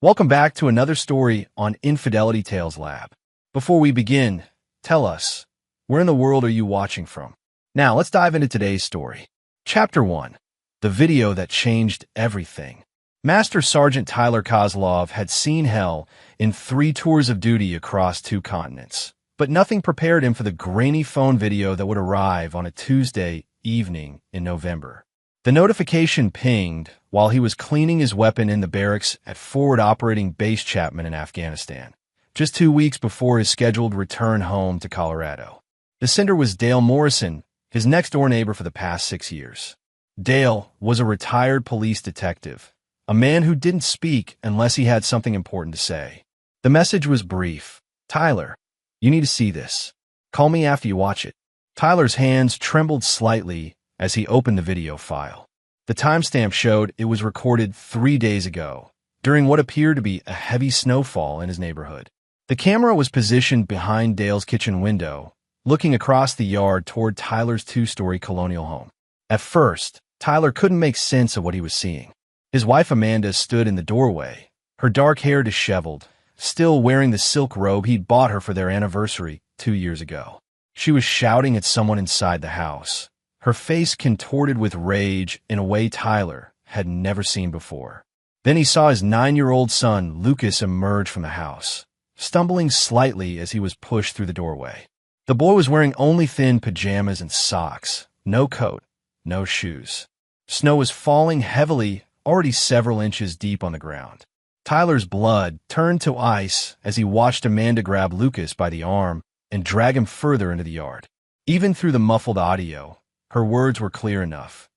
Welcome back to another story on Infidelity Tales Lab. Before we begin, tell us, where in the world are you watching from? Now, let's dive into today's story. Chapter 1. The Video That Changed Everything. Master Sergeant Tyler Kozlov had seen hell in 3 tours of duty across 2 continents, but nothing prepared him for the grainy phone video that would arrive on a Tuesday evening in November. The notification pinged while he was cleaning his weapon in the barracks at Forward Operating Base Chapman in Afghanistan, just 2 weeks before his scheduled return home to Colorado. The sender was Dale Morrison, his next-door neighbor for the past 6 years. Dale was a retired police detective, a man who didn't speak unless he had something important to say. The message was brief. "Tyler, you need to see this. Call me after you watch it." Tyler's hands trembled slightly as he opened the video file. The timestamp showed it was recorded 3 days ago, during what appeared to be a heavy snowfall in his neighborhood. The camera was positioned behind Dale's kitchen window, looking across the yard toward Tyler's 2-story colonial home. At first, Tyler couldn't make sense of what he was seeing. His wife Amanda stood in the doorway, her dark hair disheveled, still wearing the silk robe he'd bought her for their anniversary 2 years ago. She was shouting at someone inside the house, her face contorted with rage in a way Tyler had never seen before. Then he saw his 9-year-old son, Lucas, emerge from the house, stumbling slightly as he was pushed through the doorway. The boy was wearing only thin pajamas and socks, no coat, no shoes. Snow was falling heavily, already several inches deep on the ground. Tyler's blood turned to ice as he watched Amanda grab Lucas by the arm and drag him further into the yard. Even through the muffled audio, her words were clear enough.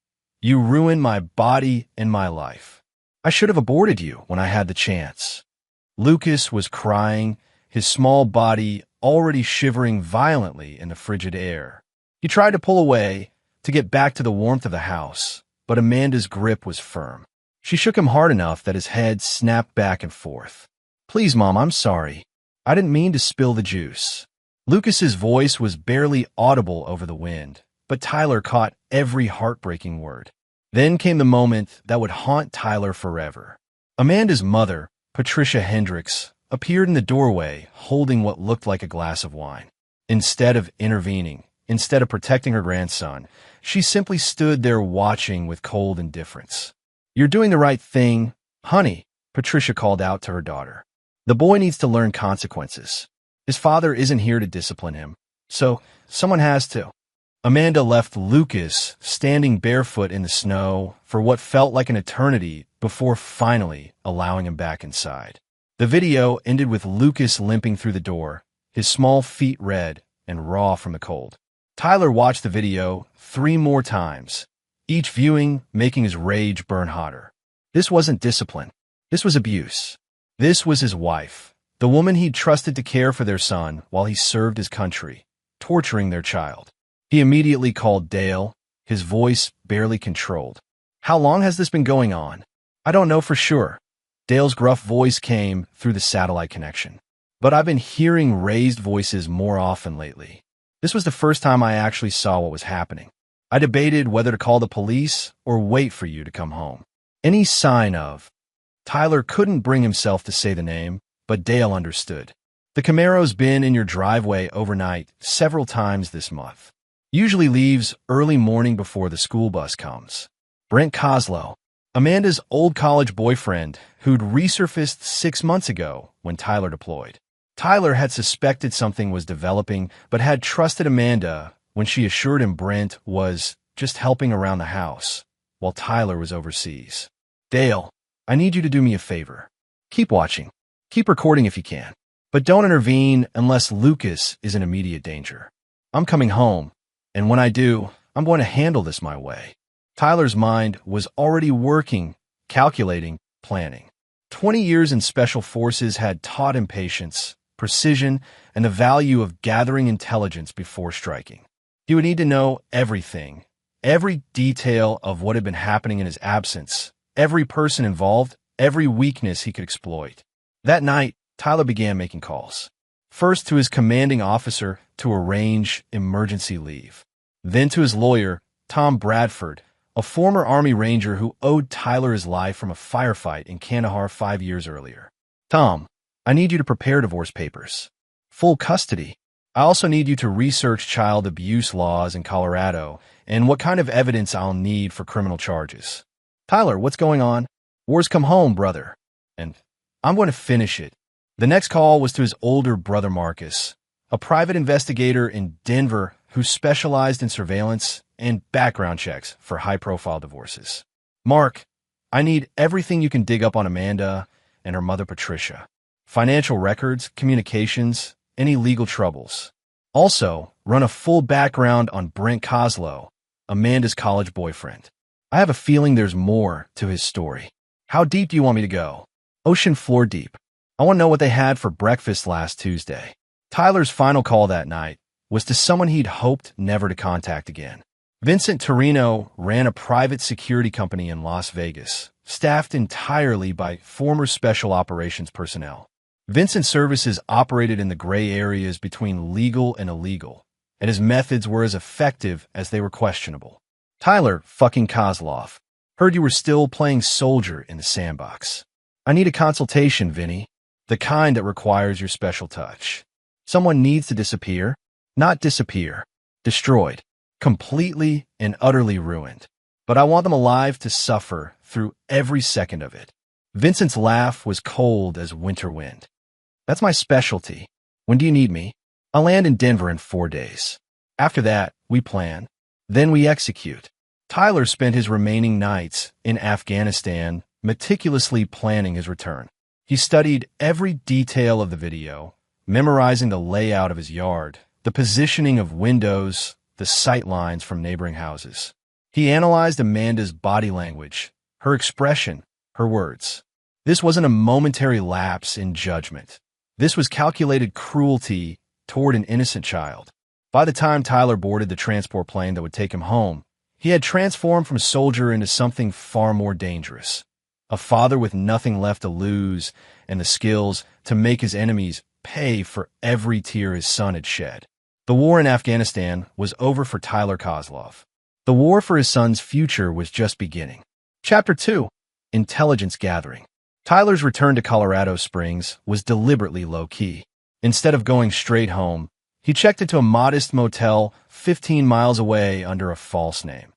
"You ruined my body and my life. I should have aborted you when I had the chance." Lucas was crying, his small body already shivering violently in the frigid air. He tried to pull away, to get back to the warmth of the house, but Amanda's grip was firm. She shook him hard enough that his head snapped back and forth. "Please, Mom, I'm sorry. I didn't mean to spill the juice." Lucas's voice was barely audible over the wind, but Tyler caught every heartbreaking word. Then came the moment that would haunt Tyler forever. Amanda's mother, Patricia Hendricks, appeared in the doorway holding what looked like a glass of wine. Instead of intervening, instead of protecting her grandson, she simply stood there watching with cold indifference. "You're doing the right thing, honey," Patricia called out to her daughter. "The boy needs to learn consequences. His father isn't here to discipline him, so someone has to." Amanda left Lucas standing barefoot in the snow for what felt like an eternity before finally allowing him back inside. The video ended with Lucas limping through the door, his small feet red and raw from the cold. Tyler watched the video 3 more times, each viewing making his rage burn hotter. This wasn't discipline. This was abuse. This was his wife, the woman he'd trusted to care for their son while he served his country, torturing their child. He immediately called Dale, his voice barely controlled. "How long has this been going on?" "I don't know for sure." Dale's gruff voice came through the satellite connection. "But I've been hearing raised voices more often lately. This was the first time I actually saw what was happening. I debated whether to call the police or wait for you to come home." Any sign of... Tyler couldn't bring himself to say the name, but Dale understood. "The Camaro's been in your driveway overnight several times this month. Usually leaves early morning before the school bus comes." Brent Kozlow, Amanda's old college boyfriend, who'd resurfaced 6 months ago when Tyler deployed. Tyler had suspected something was developing, but had trusted Amanda when she assured him Brent was just helping around the house, while Tyler was overseas. "Dale, I need you to do me a favor. Keep watching. Keep recording if you can. But don't intervene unless Lucas is in immediate danger. I'm coming home, and when I do, I'm going to handle this my way." Tyler's mind was already working, calculating, planning. 20 years in special forces had taught him patience, precision, and the value of gathering intelligence before striking. He would need to know everything, every detail of what had been happening in his absence, every person involved, every weakness he could exploit. That night, Tyler began making calls. First to his commanding officer to arrange emergency leave. Then to his lawyer, Tom Bradford, a former Army Ranger who owed Tyler his life from a firefight in Kandahar 5 years earlier. Tom, I need you to prepare divorce papers. Full custody. I also need you to research child abuse laws in Colorado and what kind of evidence I'll need for criminal charges. Tyler, what's going on? War's come home, brother. And I'm going to finish it. The next call was to his older brother Marcus, a private investigator in Denver who specialized in surveillance and background checks for high-profile divorces. Mark, I need everything you can dig up on Amanda and her mother Patricia. Financial records, communications, any legal troubles. Also, run a full background on Brent Coslow, Amanda's college boyfriend. I have a feeling there's more to his story. How deep do you want me to go? Ocean floor deep. I want to know what they had for breakfast last Tuesday. Tyler's final call that night was to someone he'd hoped never to contact again. Vincent Torino ran a private security company in Las Vegas, staffed entirely by former special operations personnel. Vincent's services operated in the gray areas between legal and illegal, and his methods were as effective as they were questionable. Tyler fucking Kozlov, heard you were still playing soldier in the sandbox. I need a consultation, Vinny, the kind that requires your special touch. Someone needs to disappear, not disappear, destroyed, completely and utterly ruined. But I want them alive to suffer through every second of it. Vincent's laugh was cold as winter wind. That's my specialty. When do you need me? I'll land in Denver in 4 days. After that, we plan. Then we execute. Tyler spent his remaining nights in Afghanistan meticulously planning his return. He studied every detail of the video, memorizing the layout of his yard, the positioning of windows, the sight lines from neighboring houses. He analyzed Amanda's body language, her expression, her words. This wasn't a momentary lapse in judgment. This was calculated cruelty toward an innocent child. By the time Tyler boarded the transport plane that would take him home, he had transformed from soldier into something far more dangerous. A father with nothing left to lose and the skills to make his enemies pay for every tear his son had shed. The war in Afghanistan was over for Tyler Kozlov. The war for his son's future was just beginning. Chapter 2. Intelligence Gathering. Tyler's return to Colorado Springs was deliberately low-key. Instead of going straight home, he checked into a modest motel 15 miles away under a false name,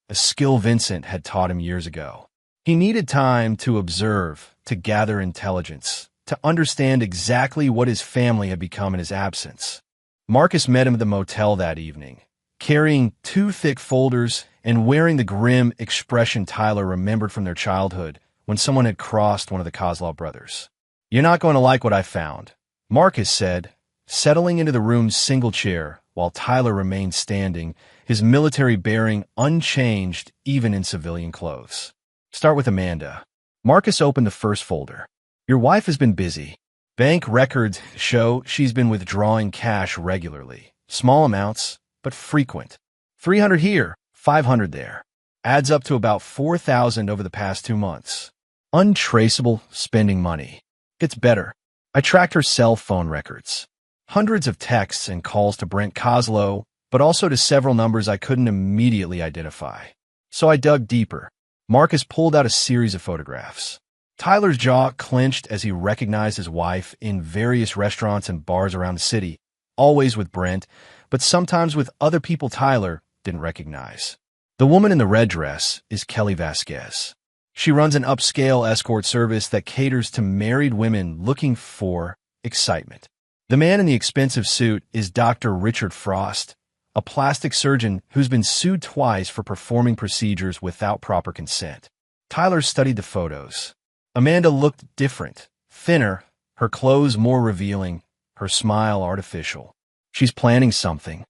a skill Vincent had taught him years ago. He needed time to observe, to gather intelligence, to understand exactly what his family had become in his absence. Marcus met him at the motel that evening, carrying 2 thick folders and wearing the grim expression Tyler remembered from their childhood when someone had crossed one of the Kozlov brothers. "You're not going to like what I found," Marcus said, settling into the room's single chair while Tyler remained standing, his military bearing unchanged even in civilian clothes. Start with Amanda. Marcus opened the first folder. Your wife has been busy. Bank records show she's been withdrawing cash regularly. Small amounts, but frequent. 300 here, 500 there. Adds up to about 4,000 over the past 2 months. Untraceable spending money. Gets better. I tracked her cell phone records. Hundreds of texts and calls to Brent Coslow, but also to several numbers I couldn't immediately identify. So I dug deeper. Marcus pulled out a series of photographs. Tyler's jaw clenched as he recognized his wife in various restaurants and bars around the city, always with Brent, but sometimes with other people Tyler didn't recognize. The woman in the red dress is Kelly Vasquez. She runs an upscale escort service that caters to married women looking for excitement. The man in the expensive suit is Dr. Richard Frost, a plastic surgeon who's been sued twice for performing procedures without proper consent. Tyler studied the photos. Amanda looked different, thinner, her clothes more revealing, her smile artificial. She's planning something.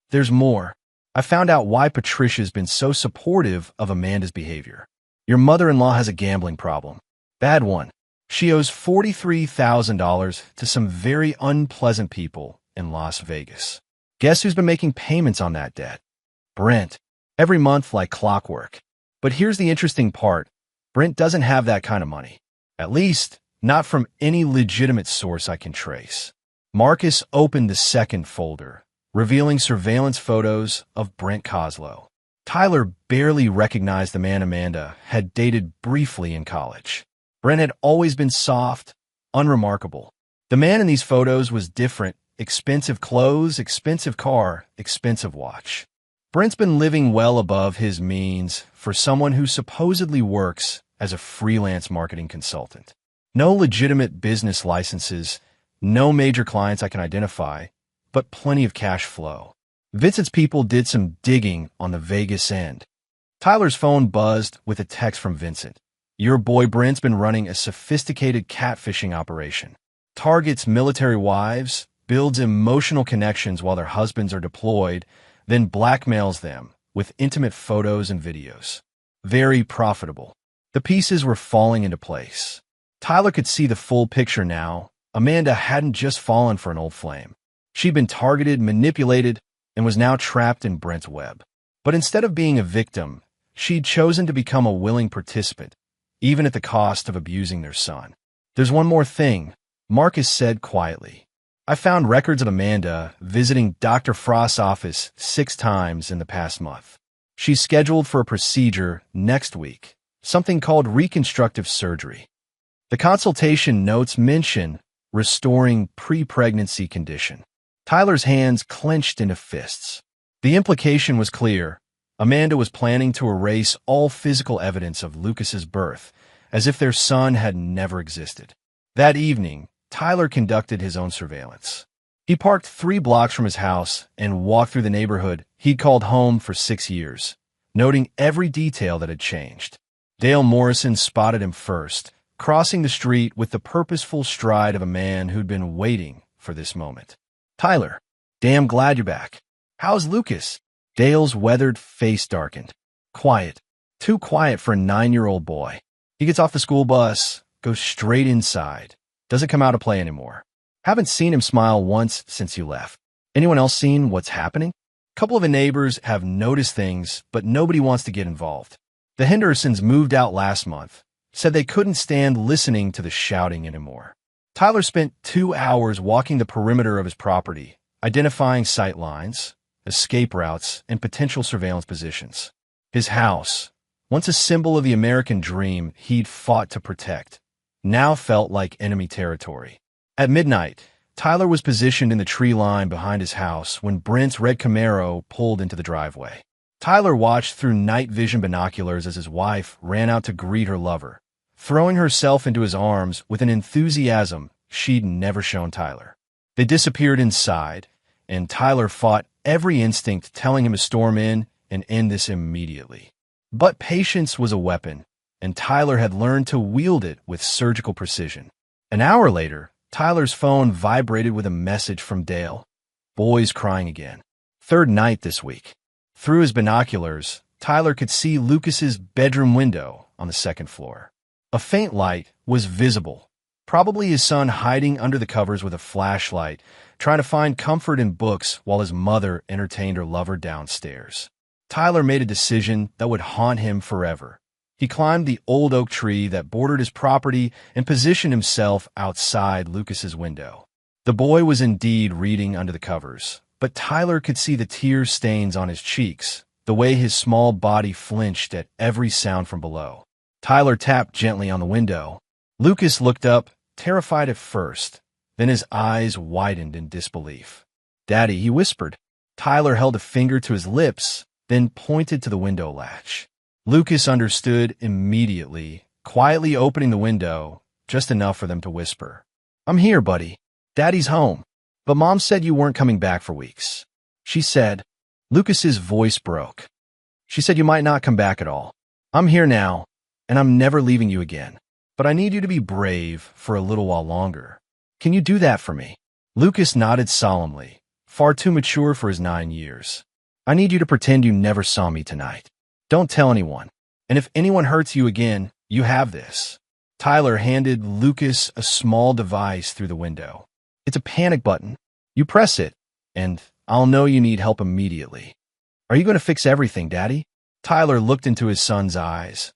There's more. I found out why Patricia's been so supportive of Amanda's behavior. Your mother-in-law has a gambling problem. Bad one. She owes $43,000 to some very unpleasant people in Las Vegas. Guess who's been making payments on that debt? Brent. Every month like clockwork. But here's the interesting part. Brent doesn't have that kind of money. At least, not from any legitimate source I can trace. Marcus opened the second folder, revealing surveillance photos of Brent Coslow. Tyler barely recognized the man Amanda had dated briefly in college. Brent had always been soft, unremarkable. The man in these photos was different. Expensive clothes, expensive car, expensive watch. Brent's been living well above his means for someone who supposedly works as a freelance marketing consultant. No legitimate business licenses, no major clients I can identify, but plenty of cash flow. Vincent's people did some digging on the Vegas end. Tyler's phone buzzed with a text from Vincent. Your boy Brent's been running a sophisticated catfishing operation. Targets military wives, builds emotional connections while their husbands are deployed, then blackmails them with intimate photos and videos. Very profitable. The pieces were falling into place. Tyler could see the full picture now. Amanda hadn't just fallen for an old flame. She'd been targeted, manipulated, and was now trapped in Brent's web. But instead of being a victim, she'd chosen to become a willing participant, even at the cost of abusing their son. There's one more thing, Marcus said quietly. I found records of Amanda visiting Dr. Frost's office 6 times in the past month. She's scheduled for a procedure next week, something called reconstructive surgery. The consultation notes mention restoring pre-pregnancy condition. Tyler's hands clenched into fists. The implication was clear. Amanda was planning to erase all physical evidence of Lucas's birth, as if their son had never existed. That evening, Tyler conducted his own surveillance. He parked 3 blocks from his house and walked through the neighborhood he'd called home for 6 years, noting every detail that had changed. Dale Morrison spotted him first, crossing the street with the purposeful stride of a man who'd been waiting for this moment. Tyler, damn glad you're back. How's Lucas? Dale's weathered face darkened. Quiet. Too quiet for a 9-year-old boy. He gets off the school bus, goes straight inside. Doesn't come out to play anymore. Haven't seen him smile once since you left. Anyone else seen what's happening? A couple of the neighbors have noticed things, but nobody wants to get involved. The Hendersons moved out last month, said they couldn't stand listening to the shouting anymore. Tyler spent 2 hours walking the perimeter of his property, identifying sight lines, escape routes, and potential surveillance positions. His house, once a symbol of the American dream he'd fought to protect, now felt like enemy territory. At midnight, Tyler was positioned in the tree line behind his house when Brent's red Camaro pulled into the driveway. Tyler watched through night vision binoculars as his wife ran out to greet her lover, throwing herself into his arms with an enthusiasm she'd never shown Tyler. They disappeared inside, and Tyler fought every instinct telling him to storm in and end this immediately. But patience was a weapon, and Tyler had learned to wield it with surgical precision. An hour later, Tyler's phone vibrated with a message from Dale. Boys crying again. 3rd night this week. Through his binoculars, Tyler could see Lucas's bedroom window on the 2nd floor. A faint light was visible, probably his son hiding under the covers with a flashlight, trying to find comfort in books while his mother entertained her lover downstairs. Tyler made a decision that would haunt him forever. He climbed the old oak tree that bordered his property and positioned himself outside Lucas's window. The boy was indeed reading under the covers, but Tyler could see the tear stains on his cheeks, the way his small body flinched at every sound from below. Tyler tapped gently on the window. Lucas looked up, terrified at first, then his eyes widened in disbelief. "Daddy," he whispered. Tyler held a finger to his lips, then pointed to the window latch. Lucas understood immediately, quietly opening the window, just enough for them to whisper. "I'm here, buddy. Daddy's home. But Mom said you weren't coming back for weeks." She said. Lucas's voice broke. "She said you might not come back at all. I'm here now, and I'm never leaving you again. But I need you to be brave for a little while longer. Can you do that for me?" Lucas nodded solemnly, far too mature for his 9 years. "I need you to pretend you never saw me tonight. Don't tell anyone. And if anyone hurts you again, you have this." Tyler handed Lucas a small device through the window. "It's a panic button. You press it, and I'll know you need help immediately." "Are you going to fix everything, Daddy?" Tyler looked into his son's eyes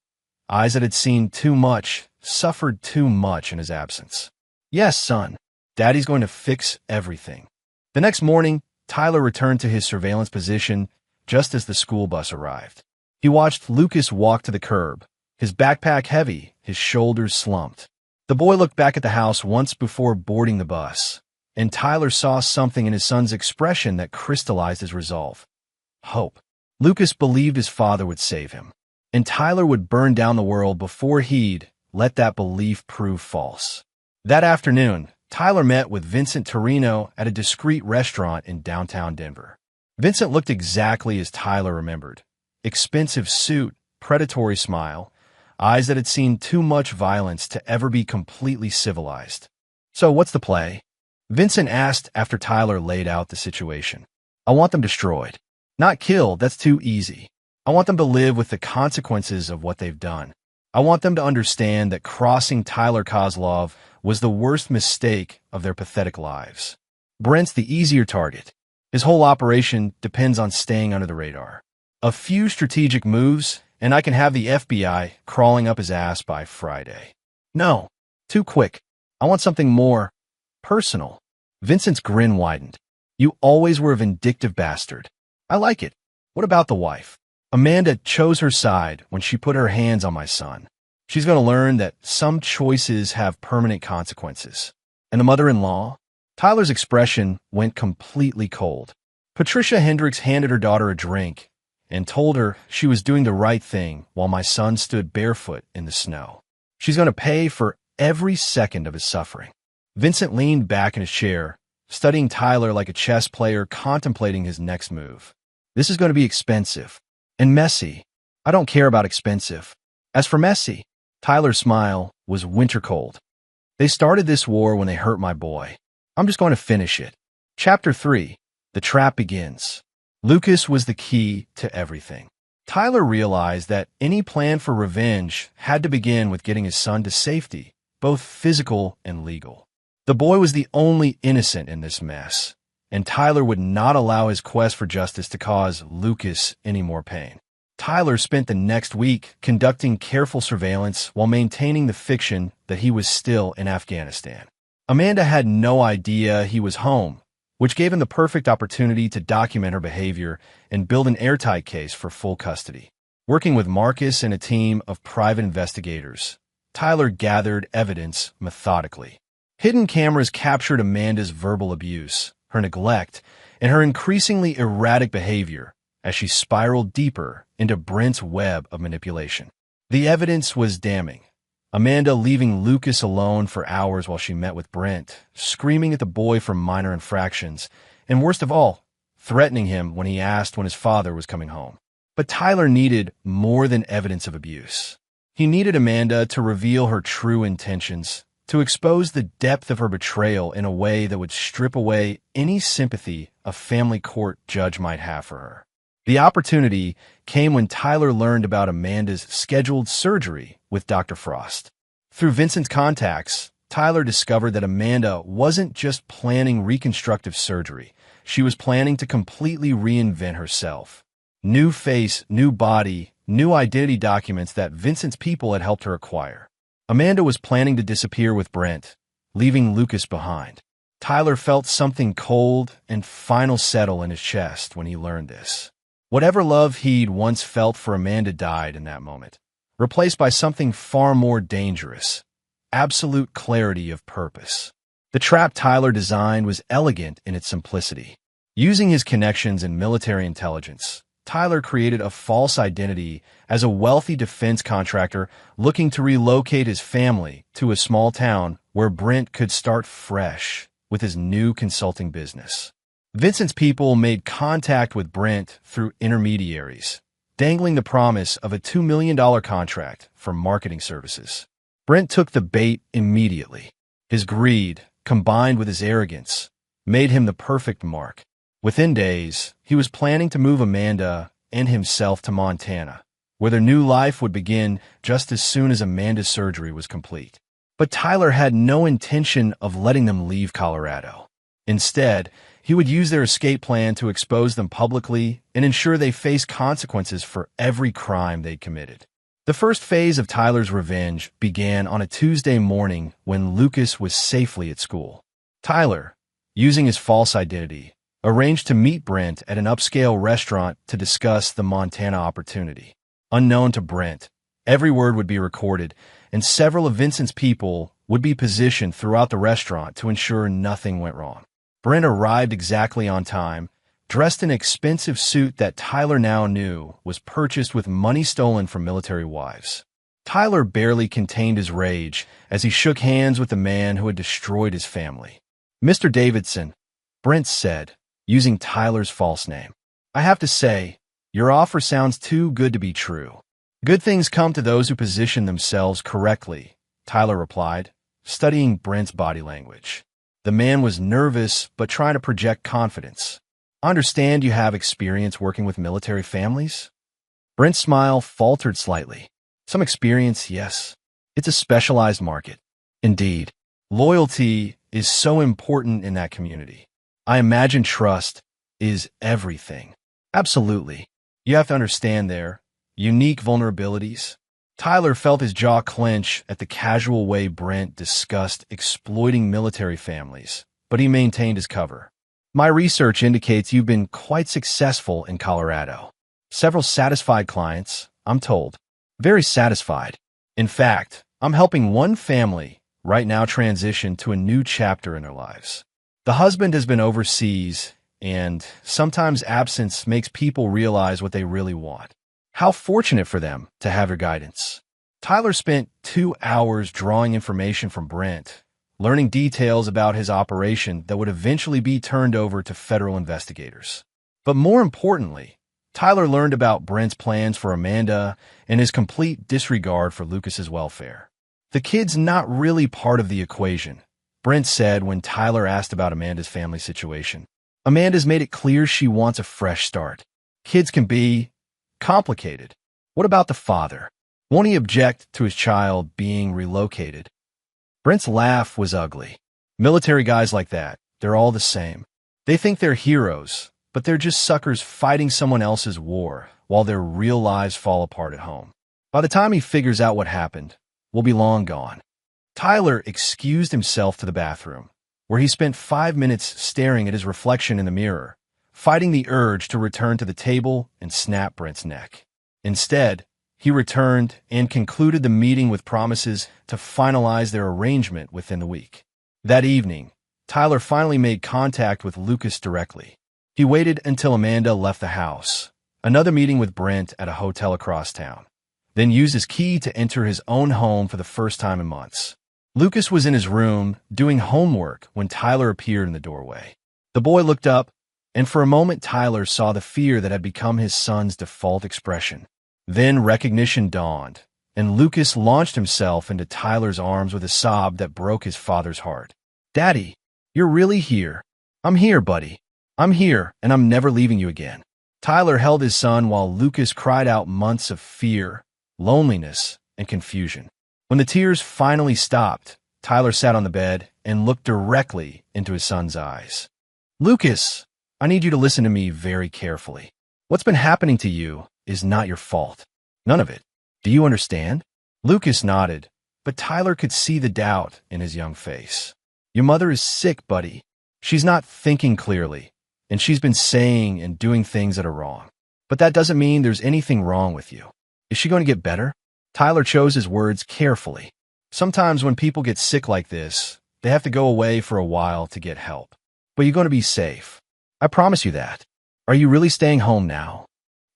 that had seen too much, suffered too much in his absence. "Yes, son. Daddy's going to fix everything." The next morning, Tyler returned to his surveillance position just as the school bus arrived. He watched Lucas walk to the curb, his backpack heavy, his shoulders slumped. The boy looked back at the house once before boarding the bus, and Tyler saw something in his son's expression that crystallized his resolve. Hope. Lucas believed his father would save him, and Tyler would burn down the world before he'd let that belief prove false. That afternoon, Tyler met with Vincent Torino at a discreet restaurant in downtown Denver. Vincent looked exactly as Tyler remembered. Expensive suit, predatory smile, eyes that had seen too much violence to ever be completely civilized. "So what's the play?" Vincent asked after Tyler laid out the situation. "I want them destroyed. Not killed, that's too easy. I want them to live with the consequences of what they've done. I want them to understand that crossing Tyler Kozlov was the worst mistake of their pathetic lives. Brent's the easier target. His whole operation depends on staying under the radar. A few strategic moves, and I can have the FBI crawling up his ass by Friday." "No, too quick. I want something more personal." Vincent's grin widened. "You always were a vindictive bastard. I like it. What about the wife? Amanda chose her side when she put her hands on my son. She's going to learn that some choices have permanent consequences. And the mother-in-law?" Tyler's expression went completely cold. "Patricia Hendricks handed her daughter a drink and told her she was doing the right thing while my son stood barefoot in the snow. She's going to pay for every second of his suffering." Vincent leaned back in his chair, studying Tyler like a chess player contemplating his next move. "This is going to be expensive. And messy. I don't care about expensive. As for messy," Tyler's smile was winter cold. "They started this war when they hurt my boy. I'm just going to finish it." Chapter 3. The Trap Begins. Lucas was the key to everything. Tyler realized that any plan for revenge had to begin with getting his son to safety, both physical and legal. The boy was the only innocent in this mess, and Tyler would not allow his quest for justice to cause Lucas any more pain. Tyler spent the next week conducting careful surveillance while maintaining the fiction that he was still in Afghanistan. Amanda had no idea he was home, which gave him the perfect opportunity to document her behavior and build an airtight case for full custody. Working with Marcus and a team of private investigators, Tyler gathered evidence methodically. Hidden cameras captured Amanda's verbal abuse, her neglect, and her increasingly erratic behavior as she spiraled deeper into Brent's web of manipulation. The evidence was damning. Amanda leaving Lucas alone for hours while she met with Brent, screaming at the boy for minor infractions, and worst of all, threatening him when he asked when his father was coming home. But Tyler needed more than evidence of abuse. He needed Amanda to reveal her true intentions, to expose the depth of her betrayal in a way that would strip away any sympathy a family court judge might have for her. The opportunity came when Tyler learned about Amanda's scheduled surgery with Dr. Frost. Through Vincent's contacts, Tyler discovered that Amanda wasn't just planning reconstructive surgery. She was planning to completely reinvent herself. New face, new body, new identity documents that Vincent's people had helped her acquire. Amanda was planning to disappear with Brent, leaving Lucas behind. Tyler felt something cold and final settle in his chest when he learned this. Whatever love he'd once felt for Amanda died in that moment, replaced by something far more dangerous: absolute clarity of purpose. The trap Tyler designed was elegant in its simplicity. Using his connections in military intelligence, Tyler created a false identity as a wealthy defense contractor looking to relocate his family to a small town where Brent could start fresh with his new consulting business. Vincent's people made contact with Brent through intermediaries, dangling the promise of a $2 million contract for marketing services. Brent took the bait immediately. His greed, combined with his arrogance, made him the perfect mark. Within days, he was planning to move Amanda and himself to Montana, where their new life would begin just as soon as Amanda's surgery was complete. But Tyler had no intention of letting them leave Colorado. Instead, he would use their escape plan to expose them publicly and ensure they face consequences for every crime they'd committed. The first phase of Tyler's revenge began on a Tuesday morning when Lucas was safely at school. Tyler, using his false identity, arranged to meet Brent at an upscale restaurant to discuss the Montana opportunity. Unknown to Brent, every word would be recorded, and several of Vincent's people would be positioned throughout the restaurant to ensure nothing went wrong. Brent arrived exactly on time, dressed in an expensive suit that Tyler now knew was purchased with money stolen from military wives. Tyler barely contained his rage as he shook hands with the man who had destroyed his family. "Mr. Davidson," Brent said, using Tyler's false name. "I have to say, your offer sounds too good to be true." "Good things come to those who position themselves correctly," Tyler replied, studying Brent's body language. The man was nervous but trying to project confidence. "I understand you have experience working with military families?" Brent's smile faltered slightly. "Some experience, yes. It's a specialized market." "Indeed. Loyalty is so important in that community. I imagine trust is everything." "Absolutely. You have to understand their unique vulnerabilities." Tyler felt his jaw clench at the casual way Brent discussed exploiting military families, but he maintained his cover. "My research indicates you've been quite successful in Colorado. Several satisfied clients, I'm told. Very satisfied. In fact, I'm helping one family right now transition to a new chapter in their lives. The husband has been overseas, and sometimes absence makes people realize what they really want. How fortunate for them to have your guidance." Tyler spent 2 hours drawing information from Brent, learning details about his operation that would eventually be turned over to federal investigators. But more importantly, Tyler learned about Brent's plans for Amanda and his complete disregard for Lucas's welfare. "The kid's not really part of the equation," Brent said when Tyler asked about Amanda's family situation. "Amanda's made it clear she wants a fresh start. Kids can be complicated. What about the father? Won't he object to his child being relocated?" Brent's laugh was ugly. "Military guys like that, they're all the same. They think they're heroes, but they're just suckers fighting someone else's war while their real lives fall apart at home. By the time he figures out what happened, we'll be long gone." Tyler excused himself to the bathroom, where he spent 5 minutes staring at his reflection in the mirror, fighting the urge to return to the table and snap Brent's neck. Instead, he returned and concluded the meeting with promises to finalize their arrangement within the week. That evening, Tyler finally made contact with Lucas directly. He waited until Amanda left the house, another meeting with Brent at a hotel across town, then used his key to enter his own home for the first time in months. Lucas was in his room doing homework when Tyler appeared in the doorway. The boy looked up, and for a moment Tyler saw the fear that had become his son's default expression. Then recognition dawned, and Lucas launched himself into Tyler's arms with a sob that broke his father's heart. "Daddy, you're really here." "I'm here, buddy. I'm here, and I'm never leaving you again." Tyler held his son while Lucas cried out months of fear, loneliness, and confusion. When the tears finally stopped, Tyler sat on the bed and looked directly into his son's eyes. "Lucas, I need you to listen to me very carefully. What's been happening to you is not your fault. None of it. Do you understand?" Lucas nodded, but Tyler could see the doubt in his young face. "Your mother is sick, buddy. She's not thinking clearly, and she's been saying and doing things that are wrong. But that doesn't mean there's anything wrong with you. Is she going to get better?" Tyler chose his words carefully. Sometimes when people get sick like this, they have to go away for a while to get help. But you're going to be safe. I promise you that. Are you really staying home now?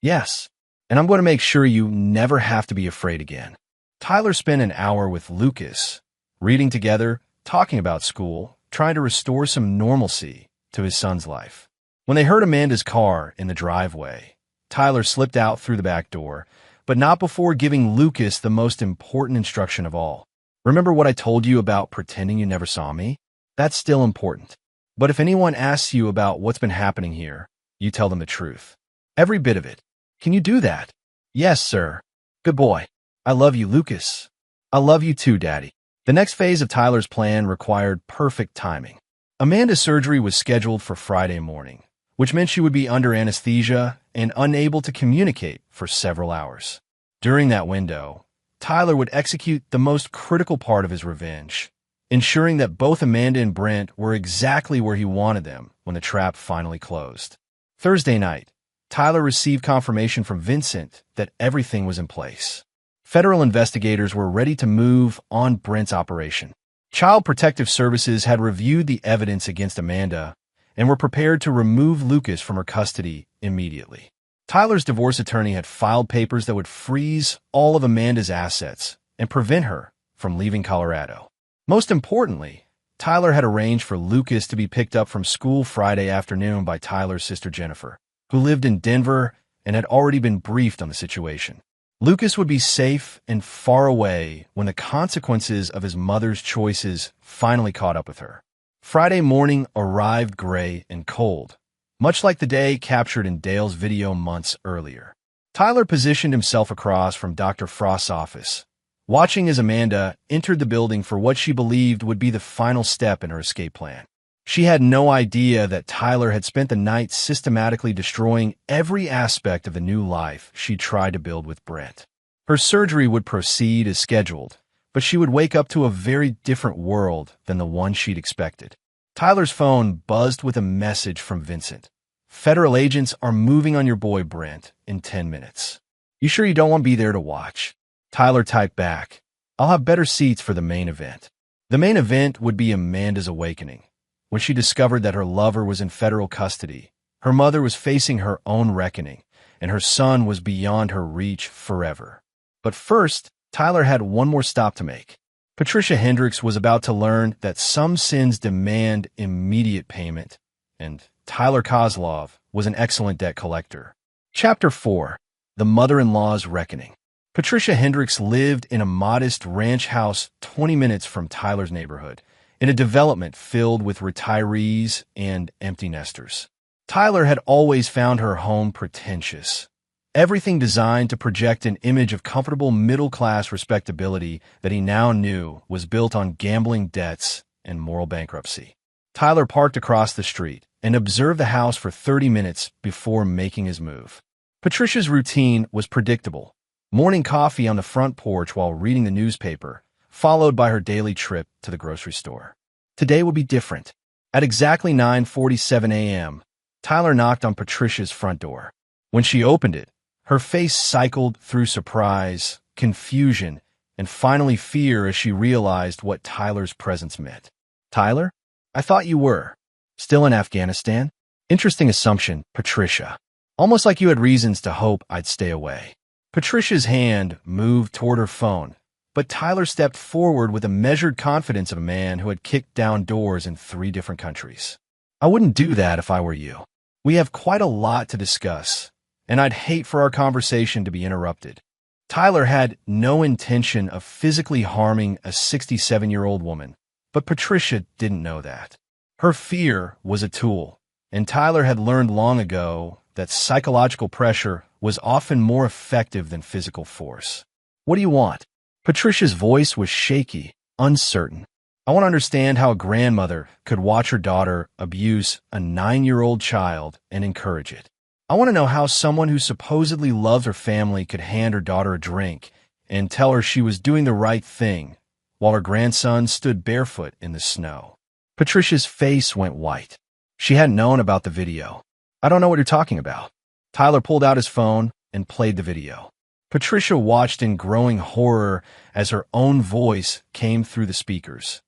Yes. And I'm going to make sure you never have to be afraid again. Tyler spent an hour with Lucas, reading together, talking about school, trying to restore some normalcy to his son's life. When they heard Amanda's car in the driveway, Tyler slipped out through the back door, but not before giving Lucas the most important instruction of all. "Remember what I told you about pretending you never saw me? That's still important. But if anyone asks you about what's been happening here, you tell them the truth. Every bit of it. Can you do that?" "Yes, sir." "Good boy. I love you, Lucas." "I love you too, Daddy." The next phase of Tyler's plan required perfect timing. Amanda's surgery was scheduled for Friday morning, which meant she would be under anesthesia and unable to communicate for several hours. During that window, Tyler would execute the most critical part of his revenge, ensuring that both Amanda and Brent were exactly where he wanted them when the trap finally closed. Thursday night, Tyler received confirmation from Vincent that everything was in place. Federal investigators were ready to move on Brent's operation. Child Protective Services had reviewed the evidence against Amanda and were prepared to remove Lucas from her custody immediately. Tyler's divorce attorney had filed papers that would freeze all of Amanda's assets and prevent her from leaving Colorado. Most importantly, Tyler had arranged for Lucas to be picked up from school Friday afternoon by Tyler's sister Jennifer, who lived in Denver and had already been briefed on the situation. Lucas would be safe and far away when the consequences of his mother's choices finally caught up with her. Friday morning arrived gray and cold, much like the day captured in Dale's video months earlier. Tyler positioned himself across from Dr. Frost's office, watching as Amanda entered the building for what she believed would be the final step in her escape plan. She had no idea that Tyler had spent the night systematically destroying every aspect of the new life she tried to build with Brent. Her surgery would proceed as scheduled, but she would wake up to a very different world than the one she'd expected. Tyler's phone buzzed with a message from Vincent. Federal agents are moving on your boy Brent in 10 minutes. You sure you don't want to be there to watch? Tyler typed back, I'll have better seats for the main event. The main event would be Amanda's awakening. When she discovered that her lover was in federal custody, her mother was facing her own reckoning, and her son was beyond her reach forever. But first, Tyler had one more stop to make. Patricia Hendricks was about to learn that some sins demand immediate payment, and Tyler Kozlov was an excellent debt collector. Chapter 4. The Mother-in-Law's Reckoning. Patricia Hendricks lived in a modest ranch house 20 minutes from Tyler's neighborhood, in a development filled with retirees and empty nesters. Tyler had always found her home pretentious, everything designed to project an image of comfortable middle-class respectability that he now knew was built on gambling debts and moral bankruptcy. Tyler parked across the street and observed the house for 30 minutes before making his move. Patricia's routine was predictable. Morning coffee on the front porch while reading the newspaper, followed by her daily trip to the grocery store. Today would be different. At exactly 9:47 a.m., Tyler knocked on Patricia's front door. When she opened it, her face cycled through surprise, confusion, and finally fear as she realized what Tyler's presence meant. Tyler? I thought you were. Still in Afghanistan? Interesting assumption, Patricia. Almost like you had reasons to hope I'd stay away. Patricia's hand moved toward her phone, but Tyler stepped forward with the measured confidence of a man who had kicked down doors in 3 different countries. I wouldn't do that if I were you. We have quite a lot to discuss, and I'd hate for our conversation to be interrupted. Tyler had no intention of physically harming a 67-year-old woman, but Patricia didn't know that. Her fear was a tool, and Tyler had learned long ago that psychological pressure was often more effective than physical force. What do you want? Patricia's voice was shaky, uncertain. I want to understand how a grandmother could watch her daughter abuse a 9-year-old child and encourage it. I want to know how someone who supposedly loves her family could hand her daughter a drink and tell her she was doing the right thing while her grandson stood barefoot in the snow. Patricia's face went white. She hadn't known about the video. I don't know what you're talking about. Tyler pulled out his phone and played the video. Patricia watched in growing horror as her own voice came through the speakers.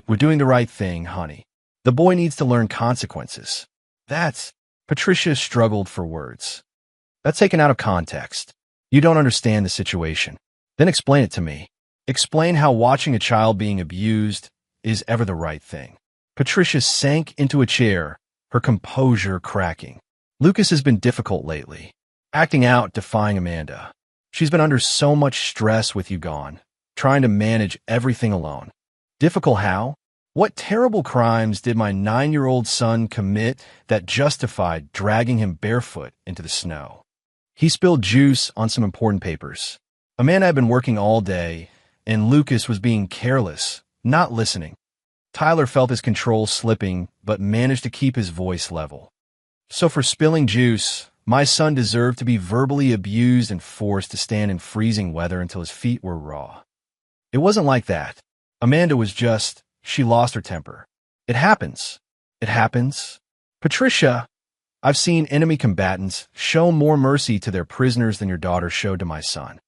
We're doing the right thing, honey. The boy needs to learn consequences. Patricia struggled for words. That's taken out of context. You don't understand the situation. Then explain it to me. Explain how watching a child being abused is ever the right thing. Patricia sank into a chair, her composure cracking. Lucas has been difficult lately, acting out, defying Amanda. She's been under so much stress with you gone, trying to manage everything alone. Difficult how? What terrible crimes did my 9-year-old son commit that justified dragging him barefoot into the snow? He spilled juice on some important papers. Amanda had been working all day, and Lucas was being careless, not listening. Tyler felt his control slipping, but managed to keep his voice level. So for spilling juice, my son deserved to be verbally abused and forced to stand in freezing weather until his feet were raw. It wasn't like that. Amanda was she lost her temper. It happens. It happens. Patricia, I've seen enemy combatants show more mercy to their prisoners than your daughter showed to my son.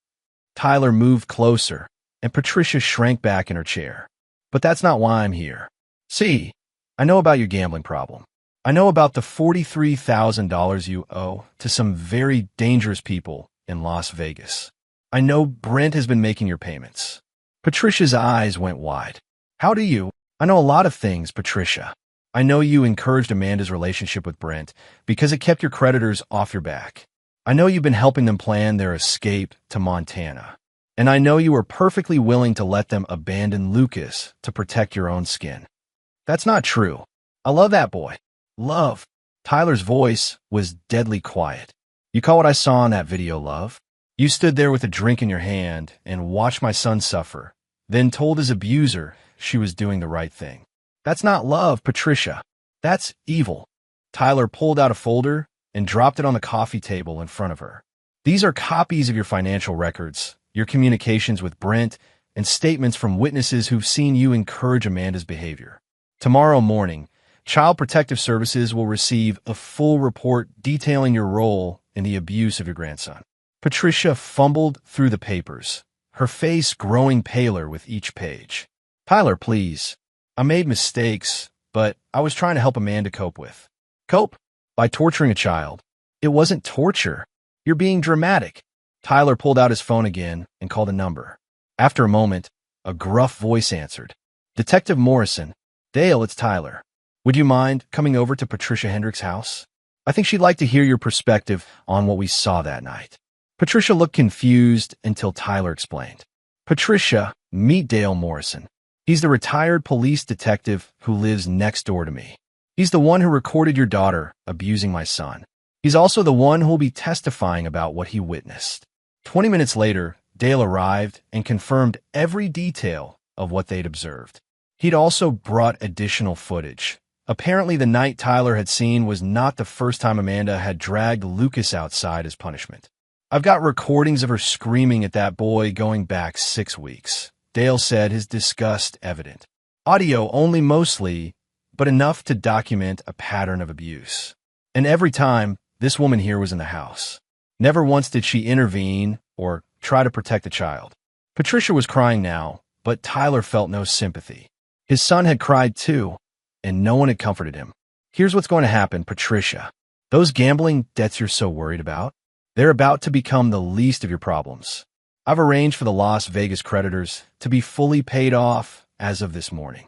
Tyler moved closer, and Patricia shrank back in her chair. But that's not why I'm here. See, I know about your gambling problem. I know about the $43,000 you owe to some very dangerous people in Las Vegas. I know Brent has been making your payments. Patricia's eyes went wide. How do you? I know a lot of things, Patricia. I know you encouraged Amanda's relationship with Brent because it kept your creditors off your back. I know you've been helping them plan their escape to Montana. And I know you were perfectly willing to let them abandon Lucas to protect your own skin. That's not true. I love that boy. Love. Tyler's voice was deadly quiet. You call what I saw in that video love? You stood there with a drink in your hand and watched my son suffer, then told his abuser she was doing the right thing. That's not love, Patricia. That's evil. Tyler pulled out a folder and dropped it on the coffee table in front of her. These are copies of your financial records, your communications with Brent, and statements from witnesses who've seen you encourage Amanda's behavior. Tomorrow morning, Child Protective Services will receive a full report detailing your role in the abuse of your grandson. Patricia fumbled through the papers, her face growing paler with each page. Tyler, please. I made mistakes, but I was trying to help Amanda cope with. Cope? By torturing a child. It wasn't torture. You're being dramatic. Tyler pulled out his phone again and called a number. After a moment, a gruff voice answered. Detective Morrison. Dale, it's Tyler. Would you mind coming over to Patricia Hendricks' house? I think she'd like to hear your perspective on what we saw that night. Patricia looked confused until Tyler explained. Patricia, meet Dale Morrison. He's the retired police detective who lives next door to me. He's the one who recorded your daughter abusing my son. He's also the one who'll be testifying about what he witnessed. 20 minutes later, Dale arrived and confirmed every detail of what they'd observed. He'd also brought additional footage. Apparently, the night Tyler had seen was not the first time Amanda had dragged Lucas outside as punishment. I've got recordings of her screaming at that boy going back 6 weeks. Dale said, his disgust evident. Audio only mostly, but enough to document a pattern of abuse. And every time, this woman here was in the house. Never once did she intervene or try to protect the child. Patricia was crying now, but Tyler felt no sympathy. His son had cried too, and no one had comforted him. Here's what's going to happen, Patricia. Those gambling debts you're so worried about, they're about to become the least of your problems. I've arranged for the Las Vegas creditors to be fully paid off as of this morning.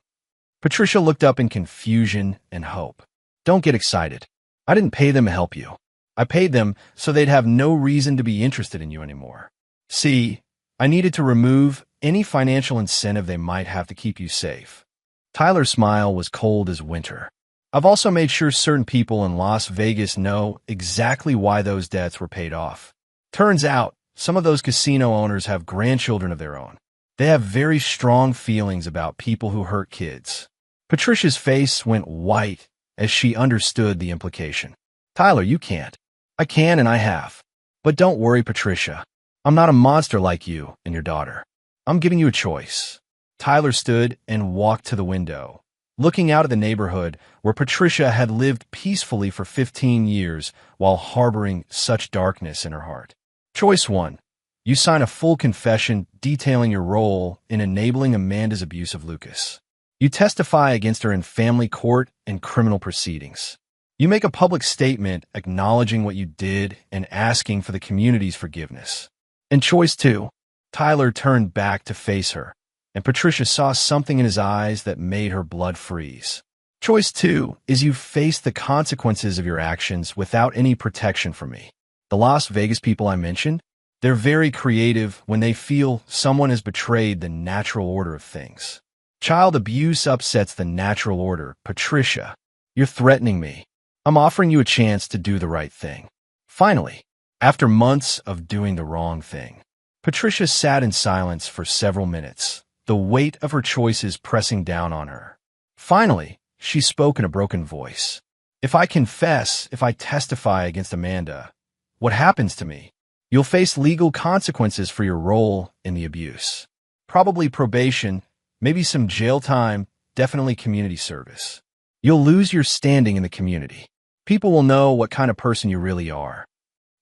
Patricia looked up in confusion and hope. Don't get excited. I didn't pay them to help you. I paid them so they'd have no reason to be interested in you anymore. See, I needed to remove any financial incentive they might have to keep you safe. Tyler's smile was cold as winter. I've also made sure certain people in Las Vegas know exactly why those debts were paid off. Turns out, some of those casino owners have grandchildren of their own. They have very strong feelings about people who hurt kids. Patricia's face went white as she understood the implication. Tyler, you can't. I can and I have. But don't worry, Patricia. I'm not a monster like you and your daughter. I'm giving you a choice. Tyler stood and walked to the window, looking out at the neighborhood where Patricia had lived peacefully for 15 years while harboring such darkness in her heart. Choice 1. You sign a full confession detailing your role in enabling Amanda's abuse of Lucas. You testify against her in family court and criminal proceedings. You make a public statement acknowledging what you did and asking for the community's forgiveness. And choice 2. Tyler turned back to face her, and Patricia saw something in his eyes that made her blood freeze. Choice 2 is you face the consequences of your actions without any protection from me. The Las Vegas people I mentioned, they're very creative when they feel someone has betrayed the natural order of things. Child abuse upsets the natural order. Patricia, you're threatening me. I'm offering you a chance to do the right thing. Finally, after months of doing the wrong thing, Patricia sat in silence for several minutes, the weight of her choices pressing down on her. Finally, she spoke in a broken voice. If I confess, if I testify against Amanda, what happens to me? You'll face legal consequences for your role in the abuse. Probably probation, maybe some jail time, definitely community service. You'll lose your standing in the community. People will know what kind of person you really are.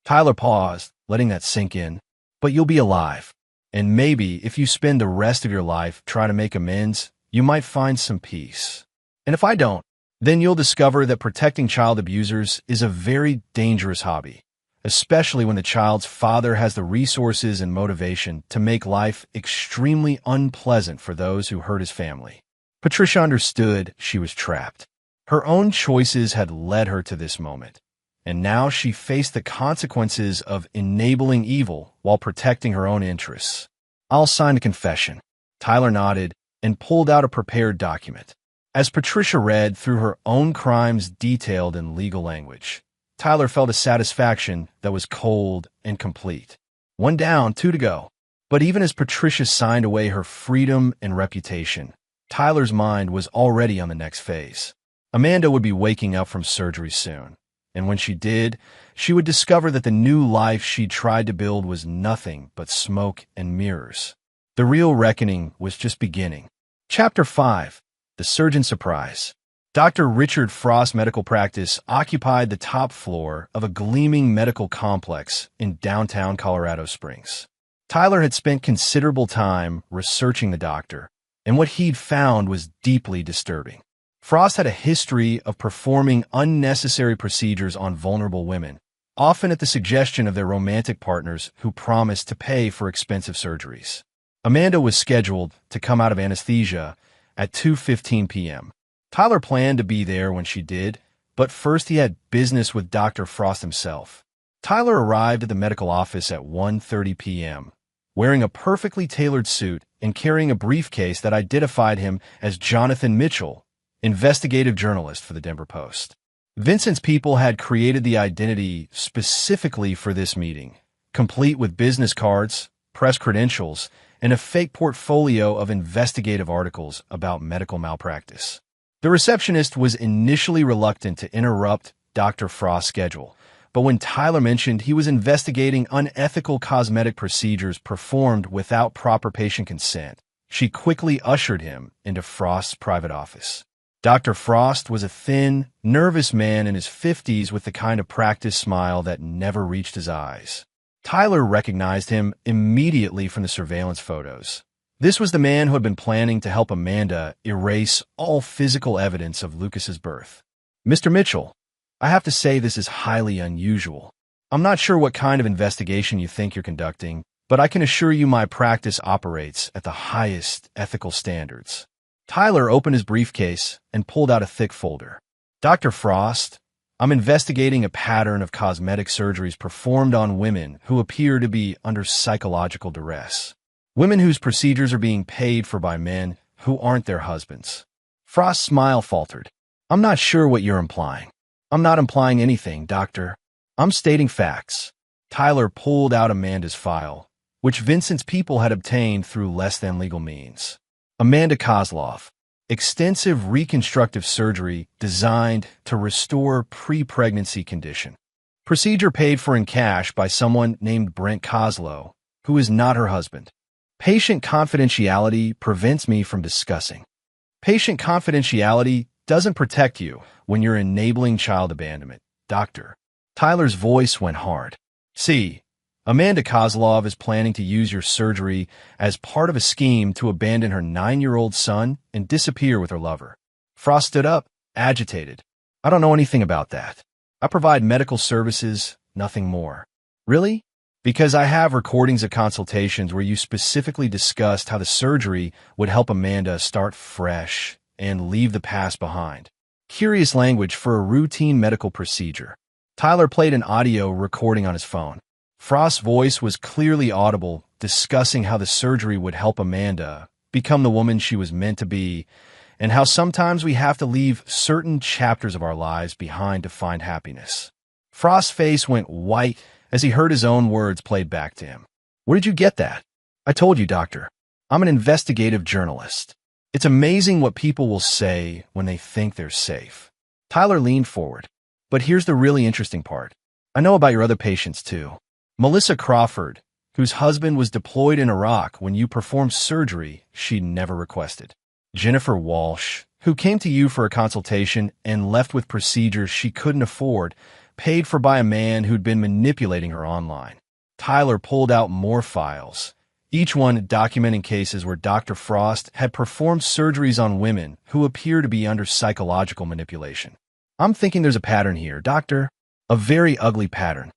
Tyler paused, letting that sink in. But you'll be alive. And maybe if you spend the rest of your life trying to make amends, you might find some peace. And if I don't, then you'll discover that protecting child abusers is a very dangerous hobby, especially when the child's father has the resources and motivation to make life extremely unpleasant for those who hurt his family. Patricia understood she was trapped. Her own choices had led her to this moment, and now she faced the consequences of enabling evil while protecting her own interests. "I'll sign a confession." Tyler nodded and pulled out a prepared document. As Patricia read through her own crimes detailed in legal language, Tyler felt a satisfaction that was cold and complete. One down, two to go. But even as Patricia signed away her freedom and reputation, Tyler's mind was already on the next phase. Amanda would be waking up from surgery soon, and when she did, she would discover that the new life she'd tried to build was nothing but smoke and mirrors. The real reckoning was just beginning. Chapter 5. The Surgeon Surprise. Dr. Richard Frost's medical practice occupied the top floor of a gleaming medical complex in downtown Colorado Springs. Tyler had spent considerable time researching the doctor, and what he'd found was deeply disturbing. Frost had a history of performing unnecessary procedures on vulnerable women, often at the suggestion of their romantic partners who promised to pay for expensive surgeries. Amanda was scheduled to come out of anesthesia at 2:15 p.m. Tyler planned to be there when she did, but first he had business with Dr. Frost himself. Tyler arrived at the medical office at 1:30 p.m., wearing a perfectly tailored suit and carrying a briefcase that identified him as Jonathan Mitchell, investigative journalist for the Denver Post. Vincent's people had created the identity specifically for this meeting, complete with business cards, press credentials, and a fake portfolio of investigative articles about medical malpractice. The receptionist was initially reluctant to interrupt Dr. Frost's schedule, but when Tyler mentioned he was investigating unethical cosmetic procedures performed without proper patient consent, she quickly ushered him into Frost's private office. Dr. Frost was a thin, nervous man in his 50s with the kind of practice smile that never reached his eyes. Tyler recognized him immediately from the surveillance photos. This was the man who had been planning to help Amanda erase all physical evidence of Lucas's birth. "Mr. Mitchell, I have to say this is highly unusual. I'm not sure what kind of investigation you think you're conducting, but I can assure you my practice operates at the highest ethical standards." Tyler opened his briefcase and pulled out a thick folder. "Dr. Frost, I'm investigating a pattern of cosmetic surgeries performed on women who appear to be under psychological duress. Women whose procedures are being paid for by men who aren't their husbands." Frost's smile faltered. "I'm not sure what you're implying." "I'm not implying anything, doctor. I'm stating facts." Tyler pulled out Amanda's file, which Vincent's people had obtained through less than legal means. Amanda Kozlov. Extensive reconstructive surgery designed to restore pre-pregnancy condition. Procedure paid for in cash by someone named Brent Kozlow, who is not her husband. Patient confidentiality prevents me from discussing. Patient confidentiality doesn't protect you when you're enabling child abandonment, doctor. Tyler's voice went hard. "See, Amanda Kozlov is planning to use your surgery as part of a scheme to abandon her 9-year-old son and disappear with her lover." Frost stood up, agitated. "I don't know anything about that. I provide medical services, nothing more." "Really?" "Because I have recordings of consultations where you specifically discussed how the surgery would help Amanda start fresh and leave the past behind." Curious language for a routine medical procedure. Tyler played an audio recording on his phone. Frost's voice was clearly audible, discussing how the surgery would help Amanda become the woman she was meant to be, and how sometimes we have to leave certain chapters of our lives behind to find happiness. Frost's face went white as he heard his own words played back to him. "Where did you get that?" "I told you, doctor. I'm an investigative journalist. It's amazing what people will say when they think they're safe." Tyler leaned forward. "But here's the really interesting part. I know about your other patients, too. Melissa Crawford, whose husband was deployed in Iraq when you performed surgery she never requested. Jennifer Walsh, who came to you for a consultation and left with procedures she couldn't afford, paid for by a man who'd been manipulating her online." Tyler pulled out more files, each one documenting cases where Dr. Frost had performed surgeries on women who appear to be under psychological manipulation. I'm thinking there's a pattern here, Doctor. A very ugly pattern.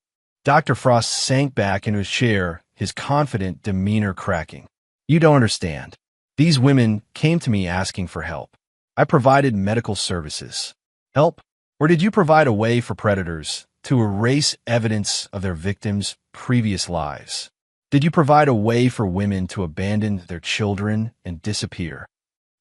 Dr. Frost sank back into his chair, his confident demeanor cracking. You don't understand. These women came to me asking for help. I provided medical services. Help? Or did you provide a way for predators to erase evidence of their victims' previous lives? Did you provide a way for women to abandon their children and disappear?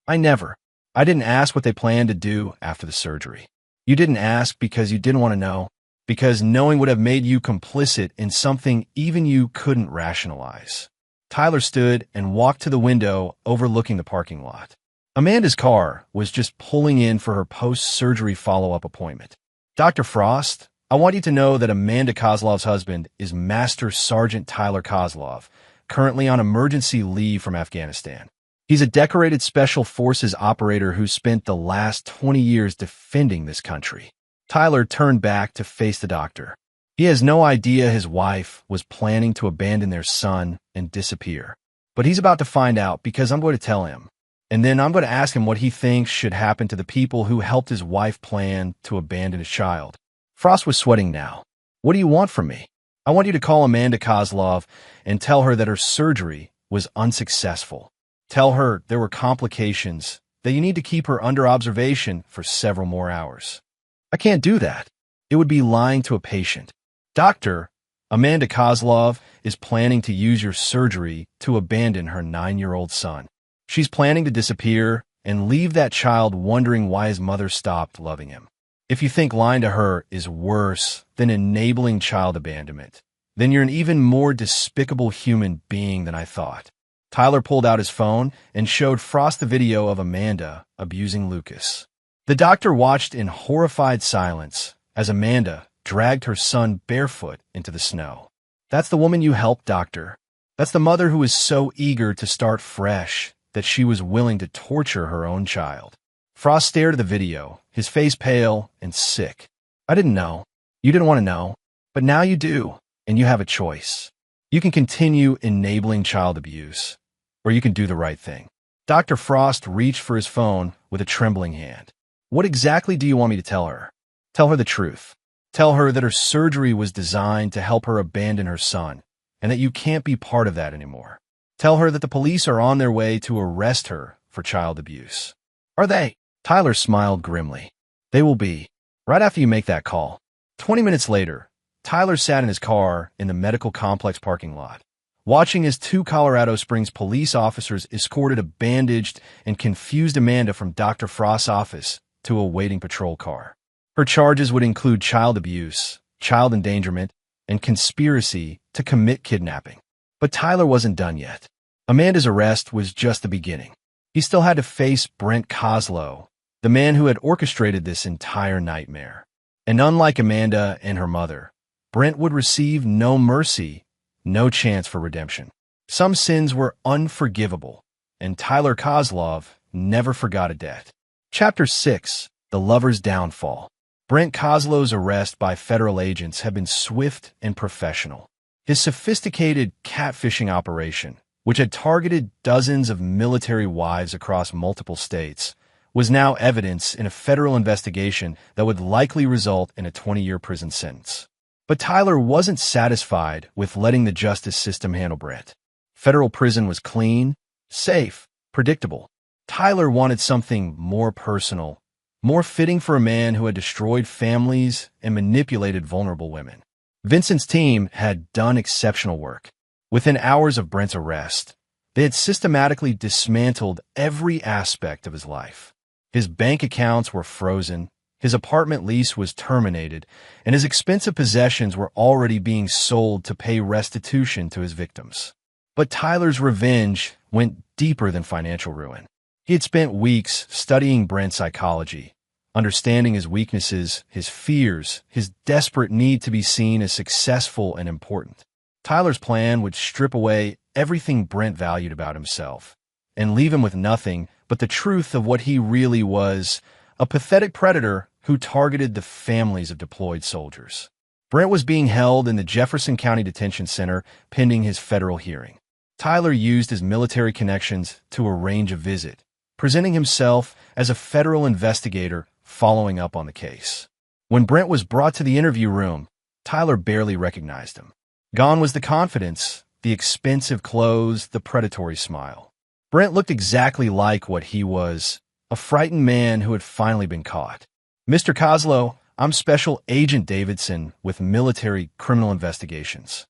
I never. I didn't ask what they planned to do after the surgery. You didn't ask because you didn't want to know, because knowing would have made you complicit in something even you couldn't rationalize. Tyler stood and walked to the window overlooking the parking lot. Amanda's car was just pulling in for her post-surgery follow-up appointment. Dr. Frost, I want you to know that Amanda Kozlov's husband is Master Sergeant Tyler Kozlov, currently on emergency leave from Afghanistan. He's a decorated Special Forces operator who spent the last 20 years defending this country. Tyler turned back to face the doctor. He has no idea his wife was planning to abandon their son and disappear. But he's about to find out because I'm going to tell him. And then I'm going to ask him what he thinks should happen to the people who helped his wife plan to abandon his child. Frost was sweating now. What do you want from me? I want you to call Amanda Kozlov and tell her that her surgery was unsuccessful. Tell her there were complications, that you need to keep her under observation for several more hours. I can't do that. It would be lying to a patient. Doctor, Amanda Kozlov is planning to use your surgery to abandon her 9-year-old son. She's planning to disappear and leave that child wondering why his mother stopped loving him. If you think lying to her is worse than enabling child abandonment, then you're an even more despicable human being than I thought. Tyler pulled out his phone and showed Frost the video of Amanda abusing Lucas. The doctor watched in horrified silence as Amanda dragged her son barefoot into the snow. That's the woman you helped, Doctor. That's the mother who is so eager to start fresh that she was willing to torture her own child. Frost stared at the video, his face pale and sick. I didn't know. You didn't want to know. But now you do, and you have a choice. You can continue enabling child abuse, or you can do the right thing. Dr. Frost reached for his phone with a trembling hand. What exactly do you want me to tell her? Tell her the truth. Tell her that her surgery was designed to help her abandon her son, and that you can't be part of that anymore. Tell her that the police are on their way to arrest her for child abuse. Are they? Tyler smiled grimly. They will be, right after you make that call. 20 minutes later, Tyler sat in his car in the medical complex parking lot, watching as 2 Colorado Springs police officers escorted a bandaged and confused Amanda from Dr. Frost's office to a waiting patrol car. Her charges would include child abuse, child endangerment, and conspiracy to commit kidnapping. But Tyler wasn't done yet. Amanda's arrest was just the beginning. He still had to face Brent Kozlow, the man who had orchestrated this entire nightmare. And unlike Amanda and her mother, Brent would receive no mercy, no chance for redemption. Some sins were unforgivable, and Tyler Kozlov never forgot a debt. Chapter 6, The Lover's Downfall. Brent Kozlow's arrest by federal agents had been swift and professional. His sophisticated catfishing operation, which had targeted dozens of military wives across multiple states, was now evidence in a federal investigation that would likely result in a 20-year prison sentence. But Tyler wasn't satisfied with letting the justice system handle Brent. Federal prison was clean, safe, predictable. Tyler wanted something more personal, more fitting for a man who had destroyed families and manipulated vulnerable women. Vincent's team had done exceptional work. Within hours of Brent's arrest, they had systematically dismantled every aspect of his life. His bank accounts were frozen, his apartment lease was terminated, and his expensive possessions were already being sold to pay restitution to his victims. But Tyler's revenge went deeper than financial ruin. He had spent weeks studying Brent's psychology, understanding his weaknesses, his fears, his desperate need to be seen as successful and important. Tyler's plan would strip away everything Brent valued about himself and leave him with nothing but the truth of what he really was, a pathetic predator who targeted the families of deployed soldiers. Brent was being held in the Jefferson County Detention Center pending his federal hearing. Tyler used his military connections to arrange a visit, presenting himself as a federal investigator following up on the case. When Brent was brought to the interview room, Tyler barely recognized him. Gone was the confidence, the expensive clothes, the predatory smile. Brent looked exactly like what he was, a frightened man who had finally been caught. "Mr. Kozlow, I'm Special Agent Davidson with Military Criminal Investigations."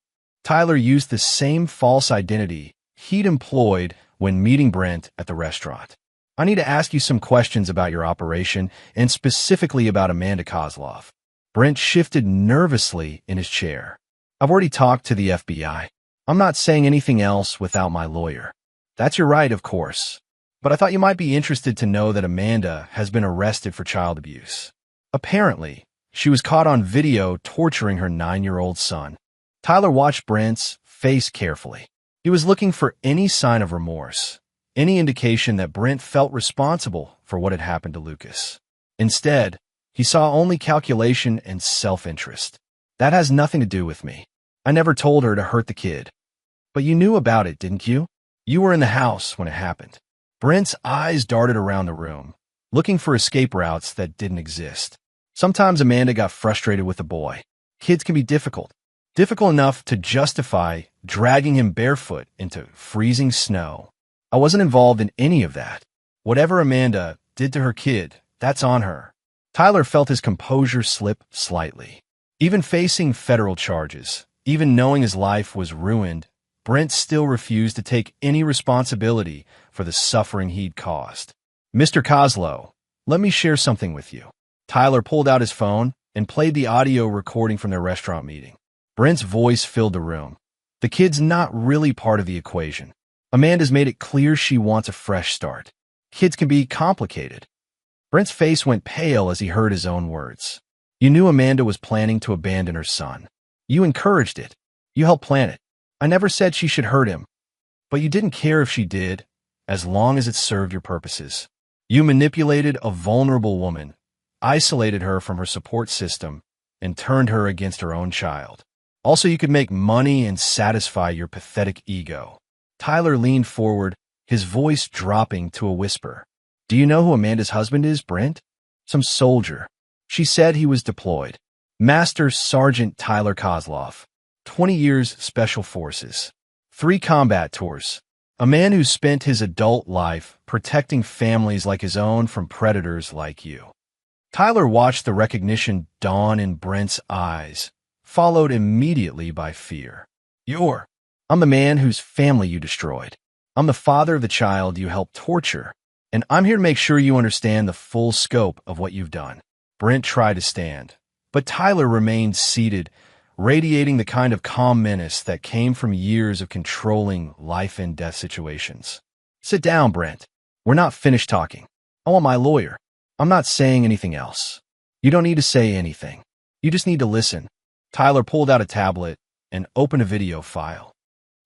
Tyler used the same false identity he'd employed when meeting Brent at the restaurant. "I need to ask you some questions about your operation, and specifically about Amanda Kozlov." Brent shifted nervously in his chair. "I've already talked to the FBI. I'm not saying anything else without my lawyer." "That's your right, of course. But I thought you might be interested to know that Amanda has been arrested for child abuse. Apparently, she was caught on video torturing her 9-year-old son." Tyler watched Brent's face carefully. He was looking for any sign of remorse, any indication that Brent felt responsible for what had happened to Lucas. Instead, he saw only calculation and self-interest. "That has nothing to do with me. I never told her to hurt the kid." "But you knew about it, didn't you? You were in the house when it happened." Brent's eyes darted around the room, looking for escape routes that didn't exist. Sometimes Amanda got frustrated with the boy. Kids can be difficult enough to justify dragging him barefoot into freezing snow. "I wasn't involved in any of that. Whatever Amanda did to her kid, that's on her." Tyler felt his composure slip slightly. Even facing federal charges, even knowing his life was ruined, Brent still refused to take any responsibility for the suffering he'd caused. "Mr. Kozlow, let me share something with you." Tyler pulled out his phone and played the audio recording from their restaurant meeting. Brent's voice filled the room. "The kid's not really part of the equation. Amanda's made it clear she wants a fresh start. Kids can be complicated." Brent's face went pale as he heard his own words. "You knew Amanda was planning to abandon her son. You encouraged it. You helped plan it. I never said she should hurt him. But you didn't care if she did, as long as it served your purposes. You manipulated a vulnerable woman, isolated her from her support system, and turned her against her own child. Also, you could make money and satisfy your pathetic ego." Tyler leaned forward, his voice dropping to a whisper. "Do you know who Amanda's husband is, Brent?" "Some soldier. She said he was deployed. Master Sergeant Tyler Kozlov. 20 years Special Forces. 3 combat tours. A man who spent his adult life protecting families like his own from predators like you." Tyler watched the recognition dawn in Brent's eyes, followed immediately by fear. I'm the man whose family you destroyed. I'm the father of the child you helped torture, and I'm here to make sure you understand the full scope of what you've done." Brent tried to stand, but Tyler remained seated, radiating the kind of calm menace that came from years of controlling life-and-death situations. "Sit down, Brent. We're not finished talking. I want my lawyer. I'm not saying anything else. You don't need to say anything. You just need to listen." Tyler pulled out a tablet and opened a video file.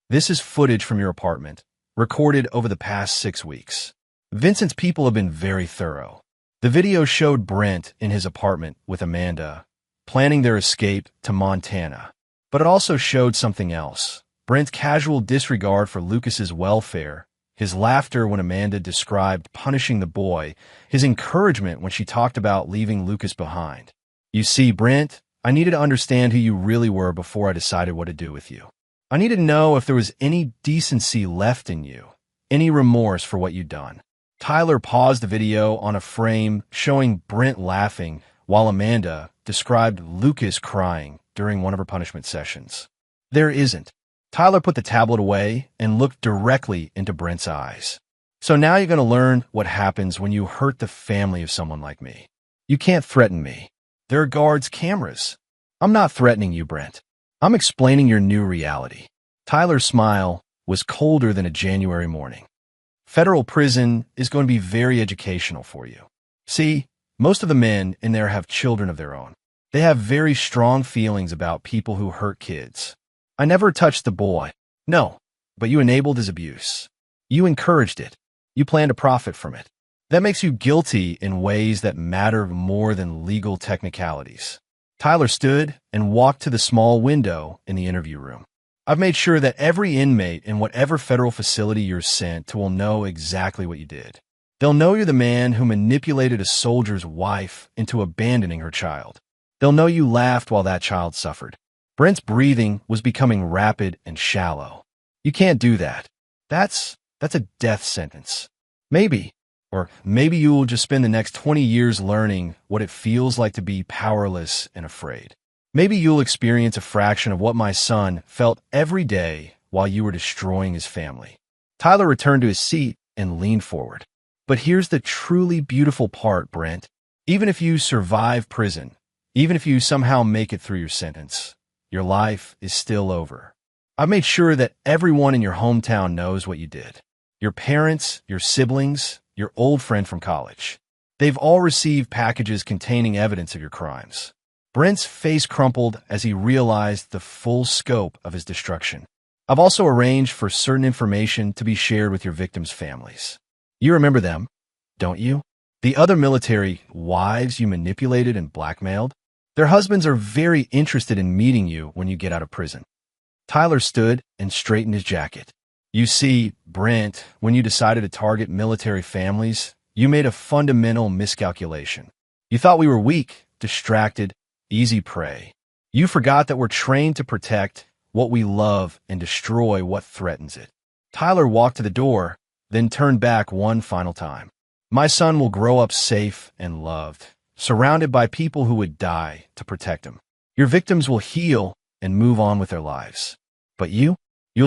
"This is footage from your apartment, recorded over the past 6 weeks. Vincent's people have been very thorough." The video showed Brent in his apartment with Amanda, planning their escape to Montana. But it also showed something else. Brent's casual disregard for Lucas's welfare, his laughter when Amanda described punishing the boy, his encouragement when she talked about leaving Lucas behind. "You see, Brent, I needed to understand who you really were before I decided what to do with you. I needed to know if there was any decency left in you, any remorse for what you'd done." Tyler paused the video on a frame showing Brent laughing while Amanda described Lucas crying during one of her punishment sessions. "There isn't." Tyler put the tablet away and looked directly into Brent's eyes. "So now you're going to learn what happens when you hurt the family of someone like me. You can't threaten me. There are guards, cameras. I'm not threatening you, Brent. I'm explaining your new reality." Tyler's smile was colder than a January morning. "Federal prison is going to be very educational for you. See, most of the men in there have children of their own. They have very strong feelings about people who hurt kids. I never touched the boy. No, but you enabled his abuse. You encouraged it. You plan to profit from it. That makes you guilty in ways that matter more than legal technicalities." Tyler stood and walked to the small window in the interview room. I've made sure that every inmate in whatever federal facility you're sent to will know exactly what you did. They'll know you're the man who manipulated a soldier's wife into abandoning her child. They'll know you laughed while that child suffered. Brent's breathing was becoming rapid and shallow. You can't do that. That's a death sentence. Maybe, or maybe you will just spend the next 20 years learning what it feels like to be powerless and afraid. Maybe you'll experience a fraction of what my son felt every day while you were destroying his family. Tyler returned to his seat and leaned forward. But here's the truly beautiful part, Brent. Even if you survive prison, even if you somehow make it through your sentence, your life is still over. I've made sure that everyone in your hometown knows what you did. Your parents, your siblings, your old friend from college. They've all received packages containing evidence of your crimes. Brent's face crumpled as he realized the full scope of his destruction. I've also arranged for certain information to be shared with your victims' families. You remember them, don't you? The other military wives you manipulated and blackmailed? Their husbands are very interested in meeting you when you get out of prison. Tyler stood and straightened his jacket. You see, Brent, when you decided to target military families, you made a fundamental miscalculation. You thought we were weak, distracted, easy prey. You forgot that we're trained to protect what we love and destroy what threatens it. Tyler walked to the door, then turned back one final time. My son will grow up safe and loved, surrounded by people who would die to protect him. Your victims will heal and move on with their lives. But you'll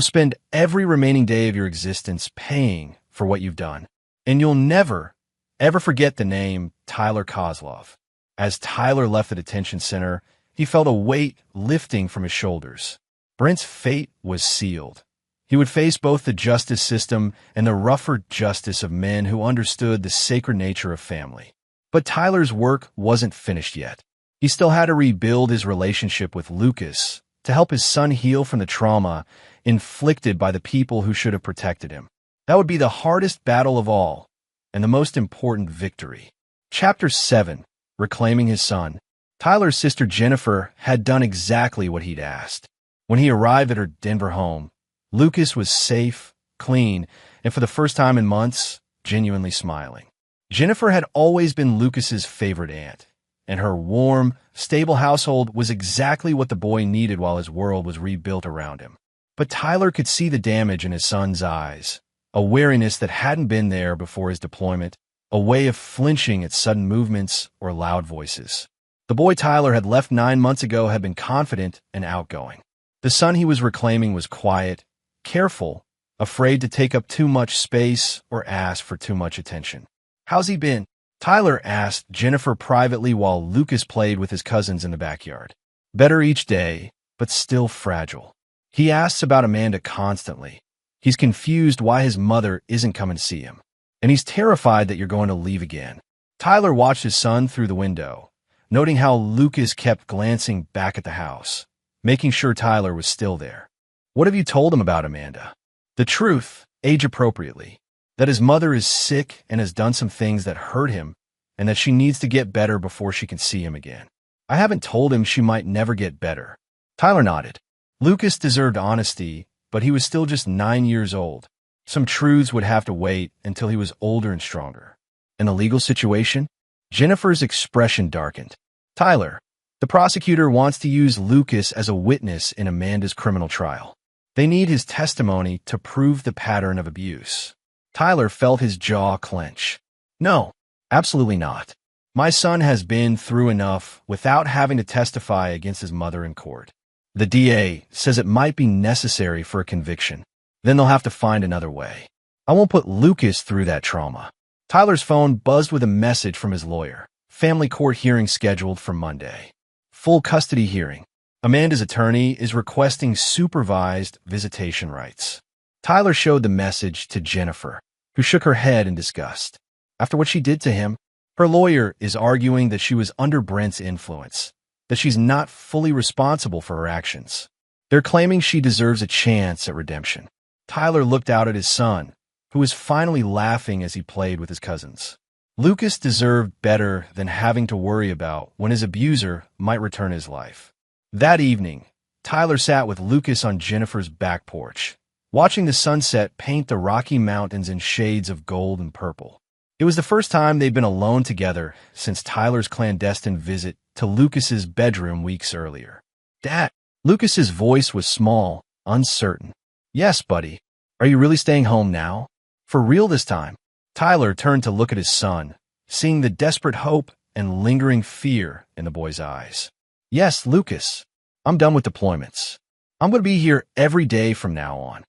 spend every remaining day of your existence paying for what you've done. And you'll never, ever forget the name Tyler Kozlov. As Tyler left the detention center, he felt a weight lifting from his shoulders. Brent's fate was sealed. He would face both the justice system and the rougher justice of men who understood the sacred nature of family. But Tyler's work wasn't finished yet. He still had to rebuild his relationship with Lucas to help his son heal from the trauma inflicted by the people who should have protected him. That would be the hardest battle of all, and the most important victory. Chapter 7. Reclaiming his son. Tyler's sister Jennifer had done exactly what he'd asked. When he arrived at her Denver home, Lucas was safe, clean, and for the first time in months, genuinely smiling. Jennifer had always been Lucas's favorite aunt, and her warm, stable household was exactly what the boy needed while his world was rebuilt around him. But Tyler could see the damage in his son's eyes, a wariness that hadn't been there before his deployment, a way of flinching at sudden movements or loud voices. The boy Tyler had left 9 months ago had been confident and outgoing. The son he was reclaiming was quiet, careful, afraid to take up too much space or ask for too much attention. "How's he been?" Tyler asked Jennifer privately while Lucas played with his cousins in the backyard. "Better each day, but still fragile. He asks about Amanda constantly. He's confused why his mother isn't coming to see him. And he's terrified that you're going to leave again." Tyler watched his son through the window, noting how Lucas kept glancing back at the house, making sure Tyler was still there. "What have you told him about Amanda?" "The truth, age-appropriately. That his mother is sick and has done some things that hurt him, and that she needs to get better before she can see him again." "I haven't told him she might never get better." Tyler nodded. Lucas deserved honesty, but he was still just 9 years old. Some truths would have to wait until he was older and stronger. "In the legal situation?" Jennifer's expression darkened. "Tyler, the prosecutor wants to use Lucas as a witness in Amanda's criminal trial. They need his testimony to prove the pattern of abuse." Tyler felt his jaw clench. "No, absolutely not. My son has been through enough without having to testify against his mother in court. The DA says it might be necessary for a conviction. Then they'll have to find another way. I won't put Lucas through that trauma." Tyler's phone buzzed with a message from his lawyer. Family court hearing scheduled for Monday. Full custody hearing. Amanda's attorney is requesting supervised visitation rights. Tyler showed the message to Jennifer, who shook her head in disgust. After what she did to him, her lawyer is arguing that she was under Brent's influence, that she's not fully responsible for her actions. They're claiming she deserves a chance at redemption. Tyler looked out at his son, who was finally laughing as he played with his cousins. Lucas deserved better than having to worry about when his abuser might return his life. That evening, Tyler sat with Lucas on Jennifer's back porch, watching the sunset paint the Rocky Mountains in shades of gold and purple. It was the first time they'd been alone together since Tyler's clandestine visit to Lucas's bedroom weeks earlier. "Dad." Lucas's voice was small, uncertain. "Yes, buddy. Are you really staying home now? For real this time?" Tyler turned to look at his son, seeing the desperate hope and lingering fear in the boy's eyes. "Yes, Lucas. I'm done with deployments. I'm going to be here every day from now on.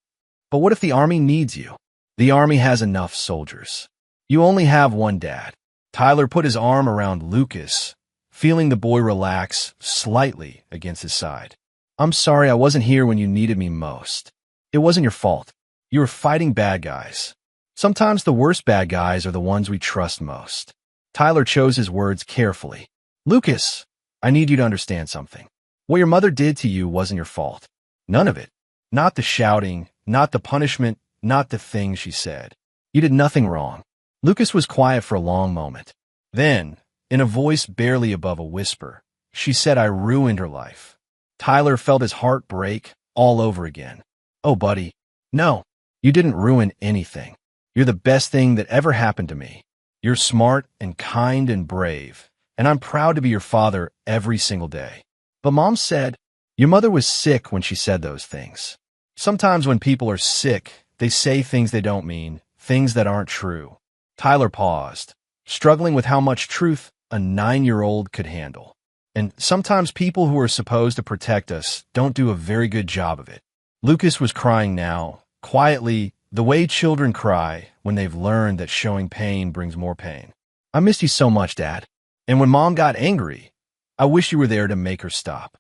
But what if the Army needs you? The Army has enough soldiers. You only have one dad." Tyler put his arm around Lucas, feeling the boy relax slightly against his side. "I'm sorry I wasn't here when you needed me most. It wasn't your fault. You were fighting bad guys. Sometimes the worst bad guys are the ones we trust most." Tyler chose his words carefully. "Lucas, I need you to understand something. What your mother did to you wasn't your fault. None of it. Not the shouting, not the punishment, not the things she said. You did nothing wrong." Lucas was quiet for a long moment. Then, in a voice barely above a whisper, she said, "I ruined her life." Tyler felt his heart break all over again. "Oh, buddy. No, you didn't ruin anything. You're the best thing that ever happened to me. You're smart and kind and brave, and I'm proud to be your father every single day." "But Mom said," "Your mother was sick when she said those things. Sometimes when people are sick, they say things they don't mean, things that aren't true." Tyler paused, struggling with how much truth a 9-year-old could handle. "And sometimes people who are supposed to protect us don't do a very good job of it." Lucas was crying now, quietly, the way children cry when they've learned that showing pain brings more pain. "I missed you so much, Dad. And when Mom got angry, I wish you were there to make her stop."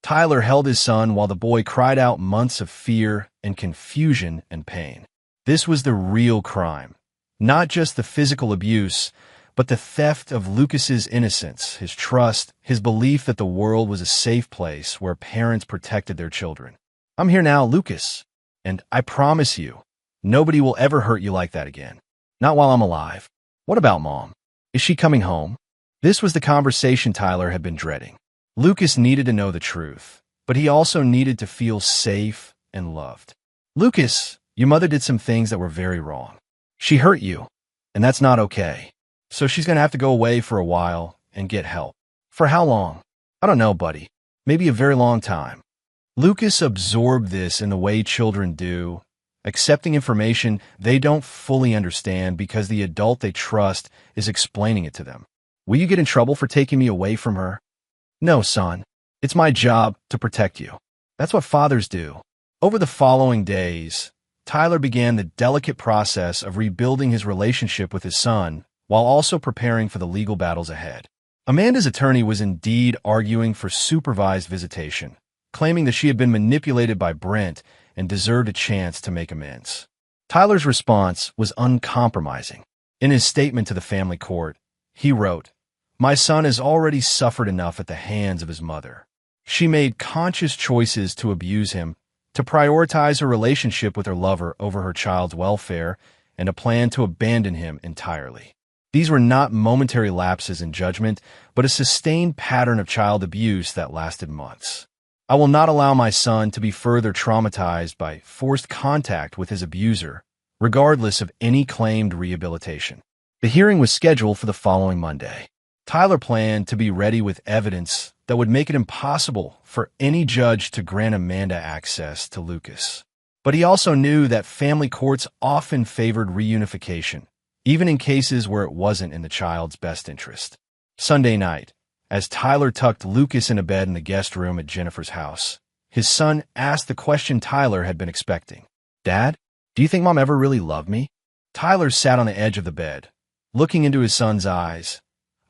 Tyler held his son while the boy cried out months of fear and confusion and pain. This was the real crime. Not just the physical abuse, but the theft of Lucas's innocence, his trust, his belief that the world was a safe place where parents protected their children. "I'm here now, Lucas, and I promise you, nobody will ever hurt you like that again. Not while I'm alive." "What about Mom? Is she coming home?" This was the conversation Tyler had been dreading. Lucas needed to know the truth, but he also needed to feel safe and loved. "Lucas, your mother did some things that were very wrong. She hurt you, and that's not okay. So she's going to have to go away for a while and get help." "For how long?" "I don't know, buddy. Maybe a very long time." Lucas absorbed this in the way children do, accepting information they don't fully understand because the adult they trust is explaining it to them. "Will you get in trouble for taking me away from her?" "No, son. It's my job to protect you. That's what fathers do." Over the following days, Tyler began the delicate process of rebuilding his relationship with his son while also preparing for the legal battles ahead. Amanda's attorney was indeed arguing for supervised visitation, claiming that she had been manipulated by Brent and deserved a chance to make amends. Tyler's response was uncompromising. In his statement to the family court, he wrote, "My son has already suffered enough at the hands of his mother. She made conscious choices to abuse him, to prioritize her relationship with her lover over her child's welfare, and a plan to abandon him entirely. These were not momentary lapses in judgment, but a sustained pattern of child abuse that lasted months. I will not allow my son to be further traumatized by forced contact with his abuser, regardless of any claimed rehabilitation." The hearing was scheduled for the following Monday. Tyler planned to be ready with evidence that would make it impossible for any judge to grant Amanda access to Lucas. But he also knew that family courts often favored reunification, even in cases where it wasn't in the child's best interest. Sunday night, as Tyler tucked Lucas in a bed in the guest room at Jennifer's house, his son asked the question Tyler had been expecting. "Dad, do you think Mom ever really loved me?" Tyler sat on the edge of the bed, looking into his son's eyes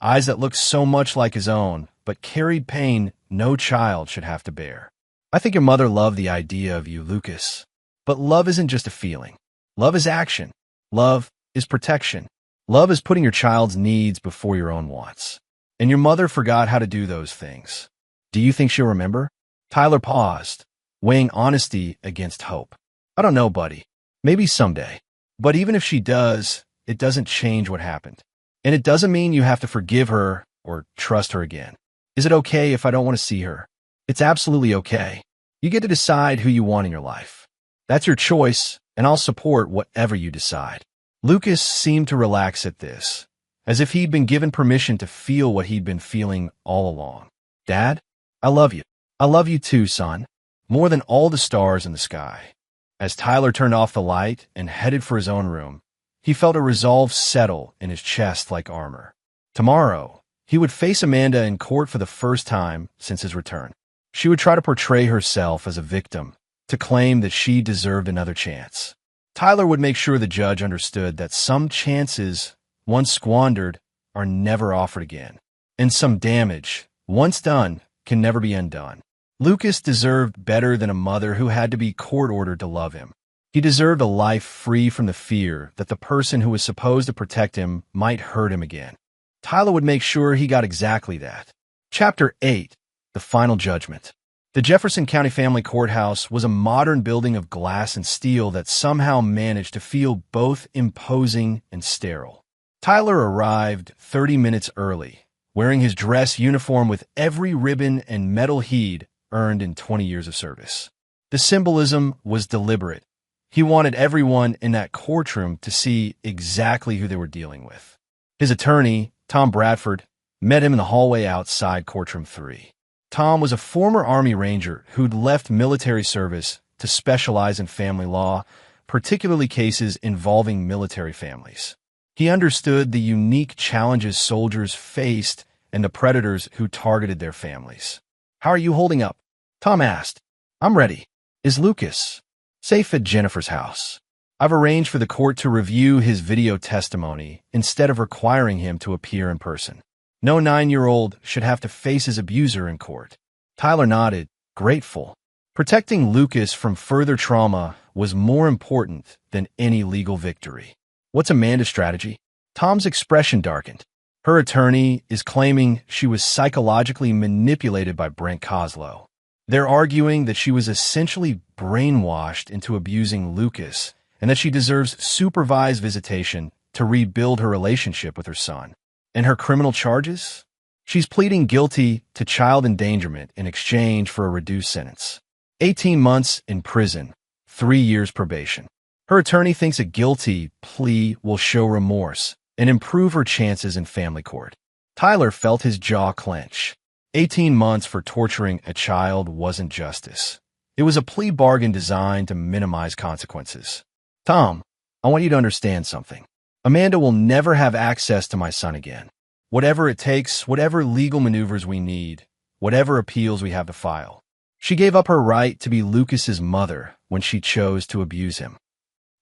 that looked so much like his own, but carried pain no child should have to bear. "I think your mother loved the idea of you, Lucas. But love isn't just a feeling. Love is action. Love is protection. Love is putting your child's needs before your own wants. And your mother forgot how to do those things. Do you think she'll remember?" Tyler paused, weighing honesty against hope. "I don't know, buddy. Maybe someday. But even if she does, it doesn't change what happened. And it doesn't mean you have to forgive her or trust her again. Is it okay if I don't want to see her?" "It's absolutely okay. You get to decide who you want in your life. That's your choice, and I'll support whatever you decide. Lucas seemed to relax at this, as if he'd been given permission to feel what he'd been feeling all along. Dad, I love you. I love you too, son. More than all the stars in the sky. As Tyler turned off the light and headed for his own room, he felt a resolve settle in his chest like armor. Tomorrow, he would face Amanda in court for the first time since his return. She would try to portray herself as a victim, to claim that she deserved another chance. Tyler would make sure the judge understood that some chances, once squandered, are never offered again. And some damage, once done, can never be undone. Lucas deserved better than a mother who had to be court-ordered to love him. He deserved a life free from the fear that the person who was supposed to protect him might hurt him again. Tyler would make sure he got exactly that. Chapter 8. The Final Judgment. The Jefferson County Family Courthouse was a modern building of glass and steel that somehow managed to feel both imposing and sterile. Tyler arrived 30 minutes early, wearing his dress uniform with every ribbon and medal he'd earned in 20 years of service. The symbolism was deliberate. He wanted everyone in that courtroom to see exactly who they were dealing with. His attorney, Tom Bradford, met him in the hallway outside Courtroom 3. Tom was a former Army Ranger who'd left military service to specialize in family law, particularly cases involving military families. He understood the unique challenges soldiers faced and the predators who targeted their families. "How are you holding up?" Tom asked. "I'm ready. Is Lucas safe at Jennifer's house?" "I've arranged for the court to review his video testimony instead of requiring him to appear in person. No 9-year-old should have to face his abuser in court." Tyler nodded, grateful. Protecting Lucas from further trauma was more important than any legal victory. "What's Amanda's strategy?" Tom's expression darkened. "Her attorney is claiming she was psychologically manipulated by Brent Coslow. They're arguing that she was essentially brainwashed into abusing Lucas and that she deserves supervised visitation to rebuild her relationship with her son. And her criminal charges? She's pleading guilty to child endangerment in exchange for a reduced sentence. 18 months in prison, 3 years probation. Her attorney thinks a guilty plea will show remorse and improve her chances in family court." Tyler felt his jaw clench. 18 months for torturing a child wasn't justice. It was a plea bargain designed to minimize consequences. "Tom, I want you to understand something. Amanda will never have access to my son again. Whatever it takes, whatever legal maneuvers we need, whatever appeals we have to file. She gave up her right to be Lucas's mother when she chose to abuse him."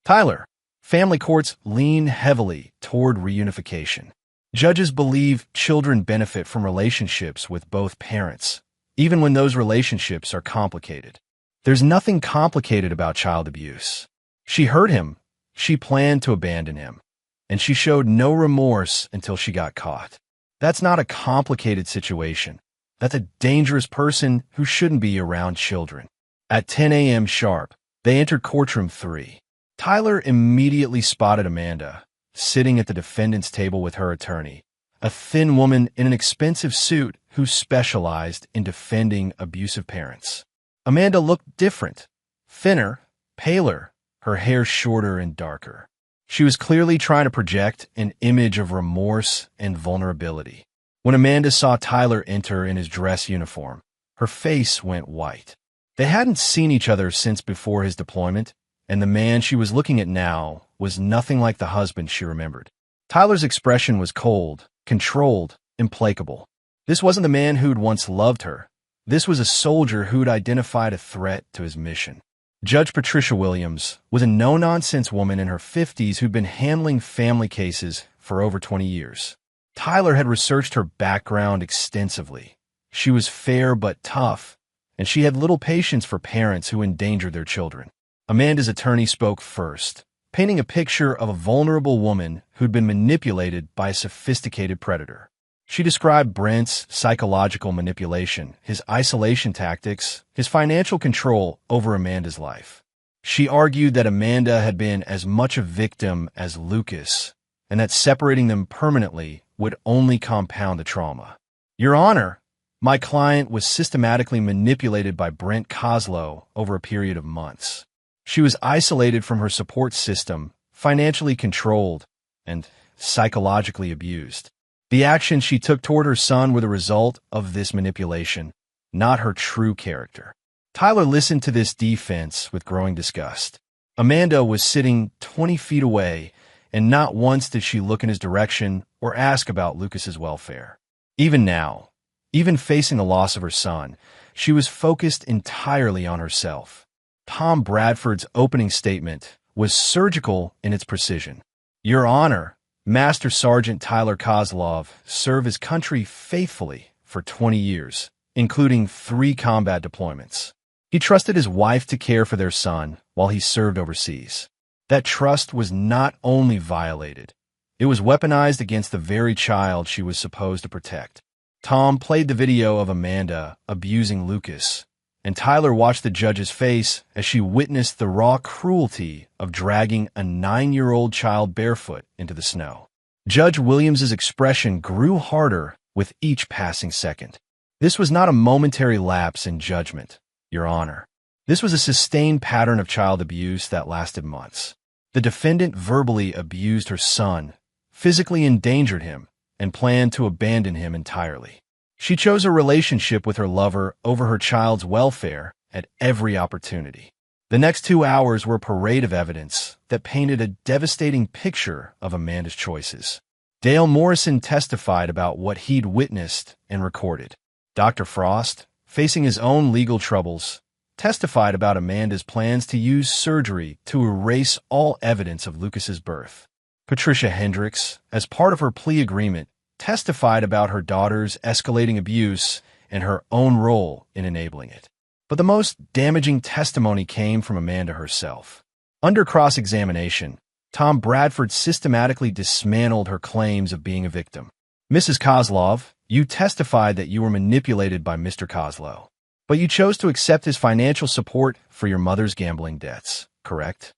Tyler, family courts lean heavily toward reunification. Judges believe children benefit from relationships with both parents, even when those relationships are complicated. There's nothing complicated about child abuse. She hurt him. She planned to abandon him. And she showed no remorse until she got caught. That's not a complicated situation. That's a dangerous person who shouldn't be around children. At 10 a.m. sharp, they entered Courtroom 3. Tyler immediately spotted Amanda, sitting at the defendant's table with her attorney, a thin woman in an expensive suit who specialized in defending abusive parents. Amanda looked different, thinner, paler, her hair shorter and darker. She was clearly trying to project an image of remorse and vulnerability. When Amanda saw Tyler enter in his dress uniform, her face went white. They hadn't seen each other since before his deployment, and the man she was looking at now was nothing like the husband she remembered. Tyler's expression was cold, controlled, implacable. This wasn't the man who'd once loved her. This was a soldier who'd identified a threat to his mission. Judge Patricia Williams was a no-nonsense woman in her 50s who'd been handling family cases for over 20 years. Tyler had researched her background extensively. She was fair but tough, and she had little patience for parents who endangered their children. Amanda's attorney spoke first, painting a picture of a vulnerable woman who'd been manipulated by a sophisticated predator. She described Brent's psychological manipulation, his isolation tactics, his financial control over Amanda's life. She argued that Amanda had been as much a victim as Lucas, and that separating them permanently would only compound the trauma. "Your Honor, My client was systematically manipulated by Brent Kozlow over a period of months. She was isolated from her support system, financially controlled, and psychologically abused. The actions she took toward her son were the result of this manipulation, not her true character. Tyler listened to this defense with growing disgust. Amanda was sitting 20 feet away, and not once did she look in his direction or ask about Lucas's welfare. Even now, even facing the loss of her son, she was focused entirely on herself. Tom Bradford's opening statement was surgical in its precision. Your Honor, Master Sergeant Tyler Kozlov served his country faithfully for 20 years, including 3 combat deployments. He trusted his wife to care for their son while he served overseas. That trust was not only violated, it was weaponized against the very child she was supposed to protect. Tom played the video of Amanda abusing Lucas, and Tyler watched the judge's face as she witnessed the raw cruelty of dragging a 9-year-old child barefoot into the snow. Judge Williams's expression grew harder with each passing second. This was not a momentary lapse in judgment, Your Honor. This was a sustained pattern of child abuse that lasted months. The defendant verbally abused her son, physically endangered him, and planned to abandon him entirely. She chose a relationship with her lover over her child's welfare at every opportunity. The next 2 hours were a parade of evidence that painted a devastating picture of Amanda's choices. Dale Morrison testified about what he'd witnessed and recorded. Dr. Frost, facing his own legal troubles, testified about Amanda's plans to use surgery to erase all evidence of Lucas's birth. Patricia Hendricks, as part of her plea agreement, testified about her daughter's escalating abuse and her own role in enabling it. But the most damaging testimony came from Amanda herself. Under cross-examination, Tom Bradford systematically dismantled her claims of being a victim. Mrs. Kozlov, you testified that you were manipulated by Mr. Kozlow, but you chose to accept his financial support for your mother's gambling debts, correct?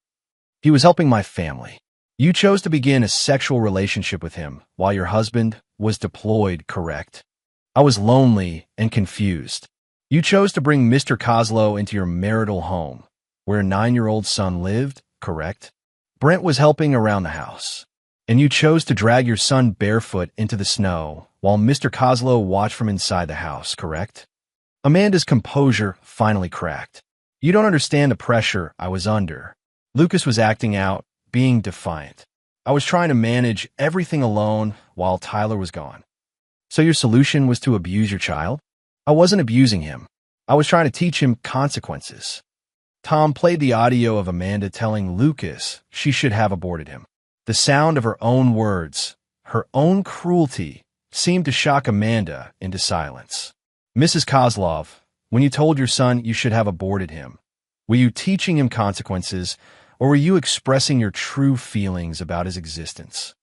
He was helping my family. You chose to begin a sexual relationship with him while your husband was deployed, correct? I was lonely and confused. You chose to bring Mr. Kozlow into your marital home, where a 9-year-old son lived, correct? Brent was helping around the house, and you chose to drag your son barefoot into the snow while Mr. Kozlow watched from inside the house, correct? Amanda's composure finally cracked. You don't understand the pressure I was under. Lucas was acting out, being defiant. I was trying to manage everything alone while Tyler was gone. So your solution was to abuse your child? I wasn't abusing him. I was trying to teach him consequences. Tom played the audio of Amanda telling Lucas she should have aborted him. The sound of her own words, her own cruelty, seemed to shock Amanda into silence. Mrs. Kozlov, when you told your son you should have aborted him, were you teaching him consequences, or were you expressing your true feelings about his existence?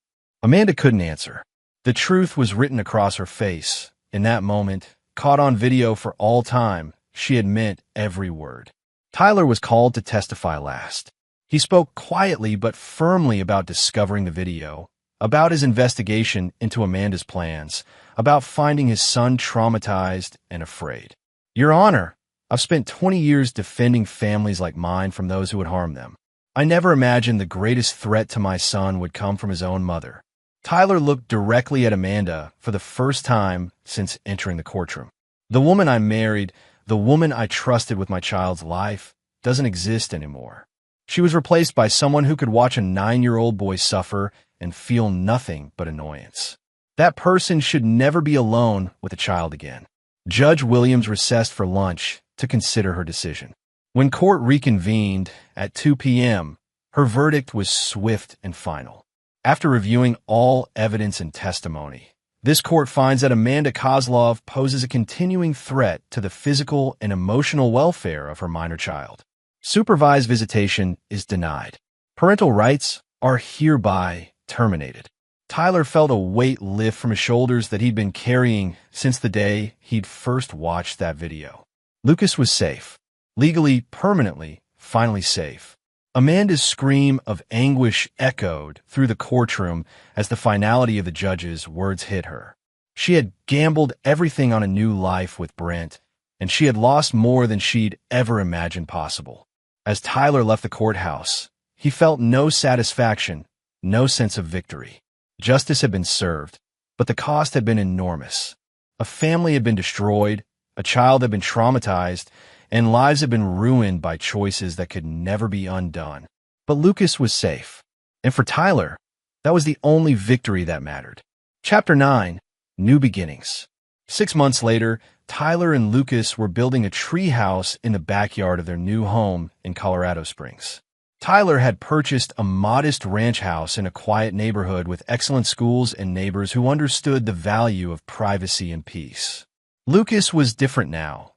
Amanda couldn't answer. The truth was written across her face. In that moment, caught on video for all time, she had meant every word. Tyler was called to testify last. He spoke quietly but firmly about discovering the video, about his investigation into Amanda's plans, about finding his son traumatized and afraid. Your Honor, I've spent 20 years defending families like mine from those who would harm them. I never imagined the greatest threat to my son would come from his own mother. Tyler looked directly at Amanda for the first time since entering the courtroom. The woman I married, the woman I trusted with my child's life, doesn't exist anymore. She was replaced by someone who could watch a 9-year-old boy suffer and feel nothing but annoyance. That person should never be alone with a child again. Judge Williams recessed for lunch to consider her decision. When court reconvened at 2 p.m., her verdict was swift and final. After reviewing all evidence and testimony, this court finds that Amanda Kozlov poses a continuing threat to the physical and emotional welfare of her minor child. Supervised visitation is denied. Parental rights are hereby terminated. Tyler felt a weight lift from his shoulders that he'd been carrying since the day he'd first watched that video. Lucas was safe. Legally, permanently, finally safe. Amanda's scream of anguish echoed through the courtroom as the finality of the judge's words hit her. She had gambled everything on a new life with Brent, and she had lost more than she'd ever imagined possible. As Tyler left the courthouse, he felt no satisfaction, no sense of victory. Justice had been served, but the cost had been enormous. A family had been destroyed, a child had been traumatized, and lives had been ruined by choices that could never be undone. But Lucas was safe. And for Tyler, that was the only victory that mattered. Chapter 9. New Beginnings. 6 months later, Tyler and Lucas were building a tree house in the backyard of their new home in Colorado Springs. Tyler had purchased a modest ranch house in a quiet neighborhood with excellent schools and neighbors who understood the value of privacy and peace. Lucas was different now,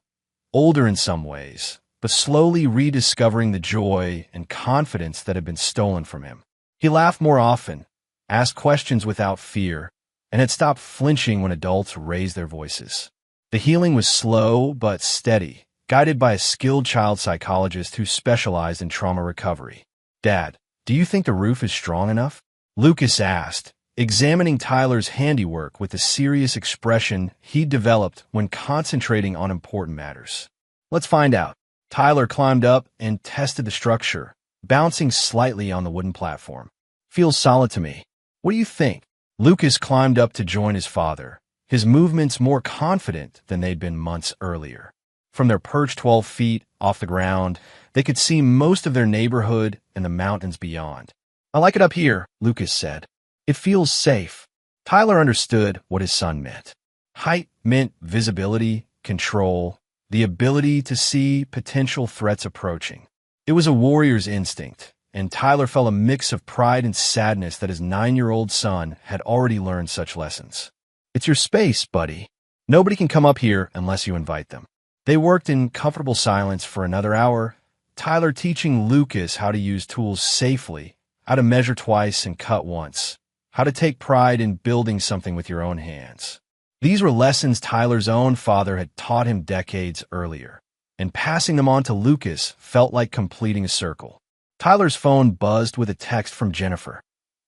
older in some ways, but slowly rediscovering the joy and confidence that had been stolen from him. He laughed more often, asked questions without fear, and had stopped flinching when adults raised their voices. The healing was slow but steady, guided by a skilled child psychologist who specialized in trauma recovery. "Dad, do you think the roof is strong enough?" Lucas asked, examining Tyler's handiwork with the serious expression he'd developed when concentrating on important matters. "Let's find out." Tyler climbed up and tested the structure, bouncing slightly on the wooden platform. "Feels solid to me. What do you think?" Lucas climbed up to join his father, his movements more confident than they'd been months earlier. From their perch 12 feet off the ground, they could see most of their neighborhood and the mountains beyond. "I like it up here," Lucas said. "It feels safe." Tyler understood what his son meant. Height meant visibility, control, the ability to see potential threats approaching. It was a warrior's instinct, and Tyler felt a mix of pride and sadness that his 9-year-old son had already learned such lessons. "It's your space, buddy. Nobody can come up here unless you invite them." They worked in comfortable silence for another hour, Tyler teaching Lucas how to use tools safely, how to measure twice and cut once, how to take pride in building something with your own hands. These were lessons Tyler's own father had taught him decades earlier, and passing them on to Lucas felt like completing a circle. Tyler's phone buzzed with a text from Jennifer.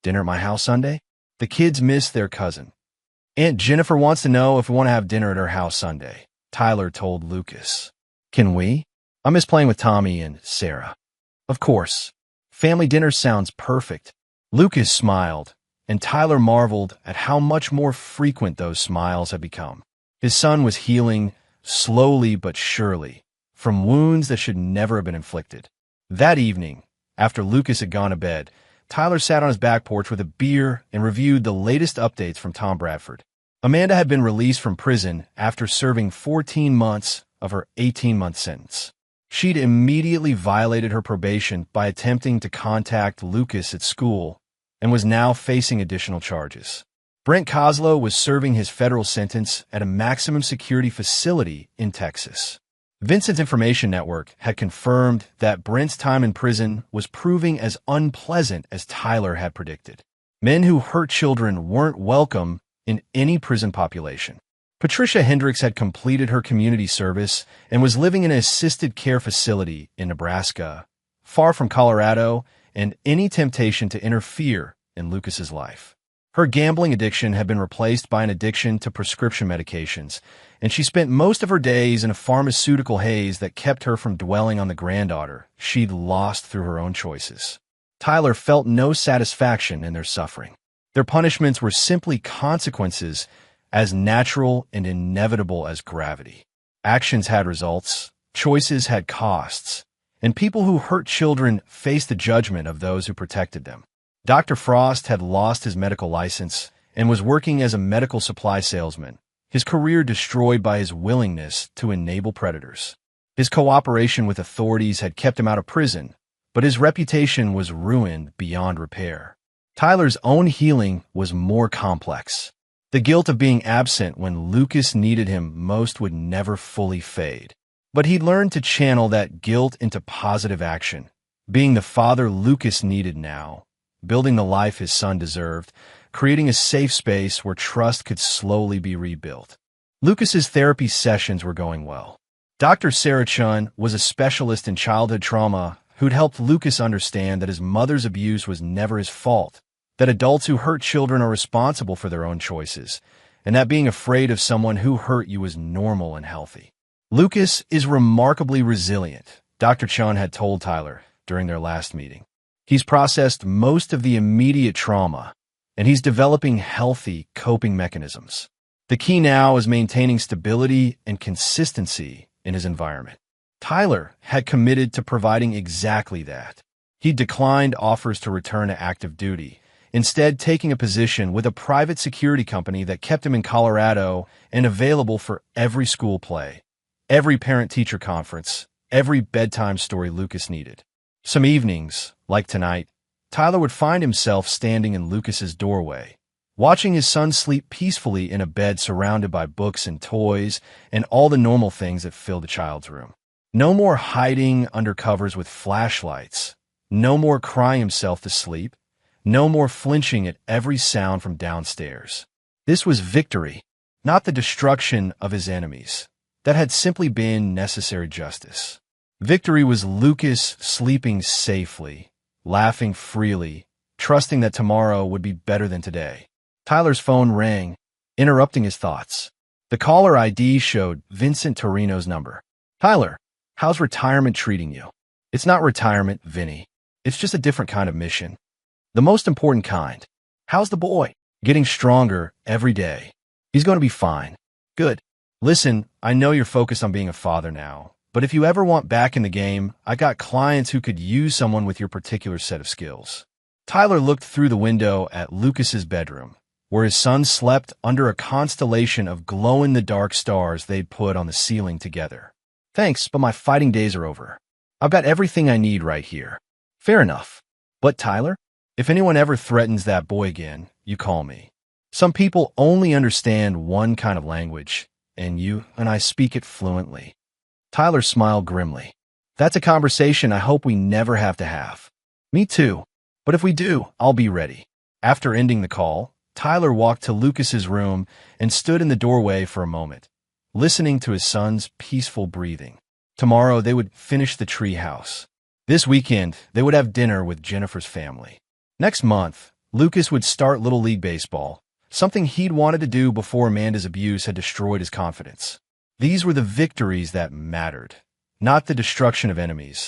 "Dinner at my house Sunday?" The kids missed their cousin. "Aunt Jennifer wants to know if we want to have dinner at her house Sunday," Tyler told Lucas. "Can we? I miss playing with Tommy and Sarah." "Of course. Family dinner sounds perfect." Lucas smiled, and Tyler marveled at how much more frequent those smiles had become. His son was healing, slowly but surely, from wounds that should never have been inflicted. That evening, after Lucas had gone to bed, Tyler sat on his back porch with a beer and reviewed the latest updates from Tom Bradford. Amanda had been released from prison after serving 14 months of her 18-month sentence. She'd immediately violated her probation by attempting to contact Lucas at school and was now facing additional charges. Brent Kozlow was serving his federal sentence at a maximum security facility in Texas. Vincent's Information Network had confirmed that Brent's time in prison was proving as unpleasant as Tyler had predicted. Men who hurt children weren't welcome in any prison population. Patricia Hendricks had completed her community service and was living in an assisted care facility in Nebraska, far from Colorado and any temptation to interfere in Lucas's life. Her gambling addiction had been replaced by an addiction to prescription medications, and she spent most of her days in a pharmaceutical haze that kept her from dwelling on the granddaughter she'd lost through her own choices. Tyler felt no satisfaction in their suffering. Their punishments were simply consequences as natural and inevitable as gravity. Actions had results, choices had costs, and people who hurt children faced the judgment of those who protected them. Dr. Frost had lost his medical license and was working as a medical supply salesman, his career destroyed by his willingness to enable predators. His cooperation with authorities had kept him out of prison, but his reputation was ruined beyond repair. Tyler's own healing was more complex. The guilt of being absent when Lucas needed him most would never fully fade. But he'd learned to channel that guilt into positive action, being the father Lucas needed now, building the life his son deserved, creating a safe space where trust could slowly be rebuilt. Lucas's therapy sessions were going well. Dr. Sarah Chun was a specialist in childhood trauma who'd helped Lucas understand that his mother's abuse was never his fault, that adults who hurt children are responsible for their own choices, and that being afraid of someone who hurt you is normal and healthy. Lucas is remarkably resilient, Dr. Chun had told Tyler during their last meeting. He's processed most of the immediate trauma, and he's developing healthy coping mechanisms. The key now is maintaining stability and consistency in his environment. Tyler had committed to providing exactly that. He declined offers to return to active duty, instead taking a position with a private security company that kept him in Colorado and available for every school play, every parent-teacher conference, every bedtime story Lucas needed. Some evenings, like tonight, Tyler would find himself standing in Lucas's doorway, watching his son sleep peacefully in a bed surrounded by books and toys and all the normal things that fill the child's room. No more hiding under covers with flashlights. No more crying himself to sleep. No more flinching at every sound from downstairs. This was victory, not the destruction of his enemies. That had simply been necessary justice. Victory was Lucas sleeping safely, laughing freely, trusting that tomorrow would be better than today. Tyler's phone rang, interrupting his thoughts. The caller ID showed Vincent Torino's number. "Tyler, how's retirement treating you?" "It's not retirement, Vinny. It's just a different kind of mission. The most important kind." "How's the boy?" "Getting stronger every day. He's going to be fine." "Good. Listen, I know you're focused on being a father now, but if you ever want back in the game, I got clients who could use someone with your particular set of skills." Tyler looked through the window at Lucas's bedroom, where his son slept under a constellation of glow-in-the-dark stars they'd put on the ceiling together. "Thanks, but my fighting days are over. I've got everything I need right here." "Fair enough. But Tyler, if anyone ever threatens that boy again, you call me. Some people only understand one kind of language, and you and I speak it fluently." Tyler smiled grimly. "That's a conversation I hope we never have to have." "Me too. But if we do, I'll be ready." After ending the call, Tyler walked to Lucas's room and stood in the doorway for a moment, listening to his son's peaceful breathing. Tomorrow they would finish the tree house. This weekend, they would have dinner with Jennifer's family. Next month, Lucas would start Little League Baseball, something he'd wanted to do before Amanda's abuse had destroyed his confidence. These were the victories that mattered, not the destruction of enemies.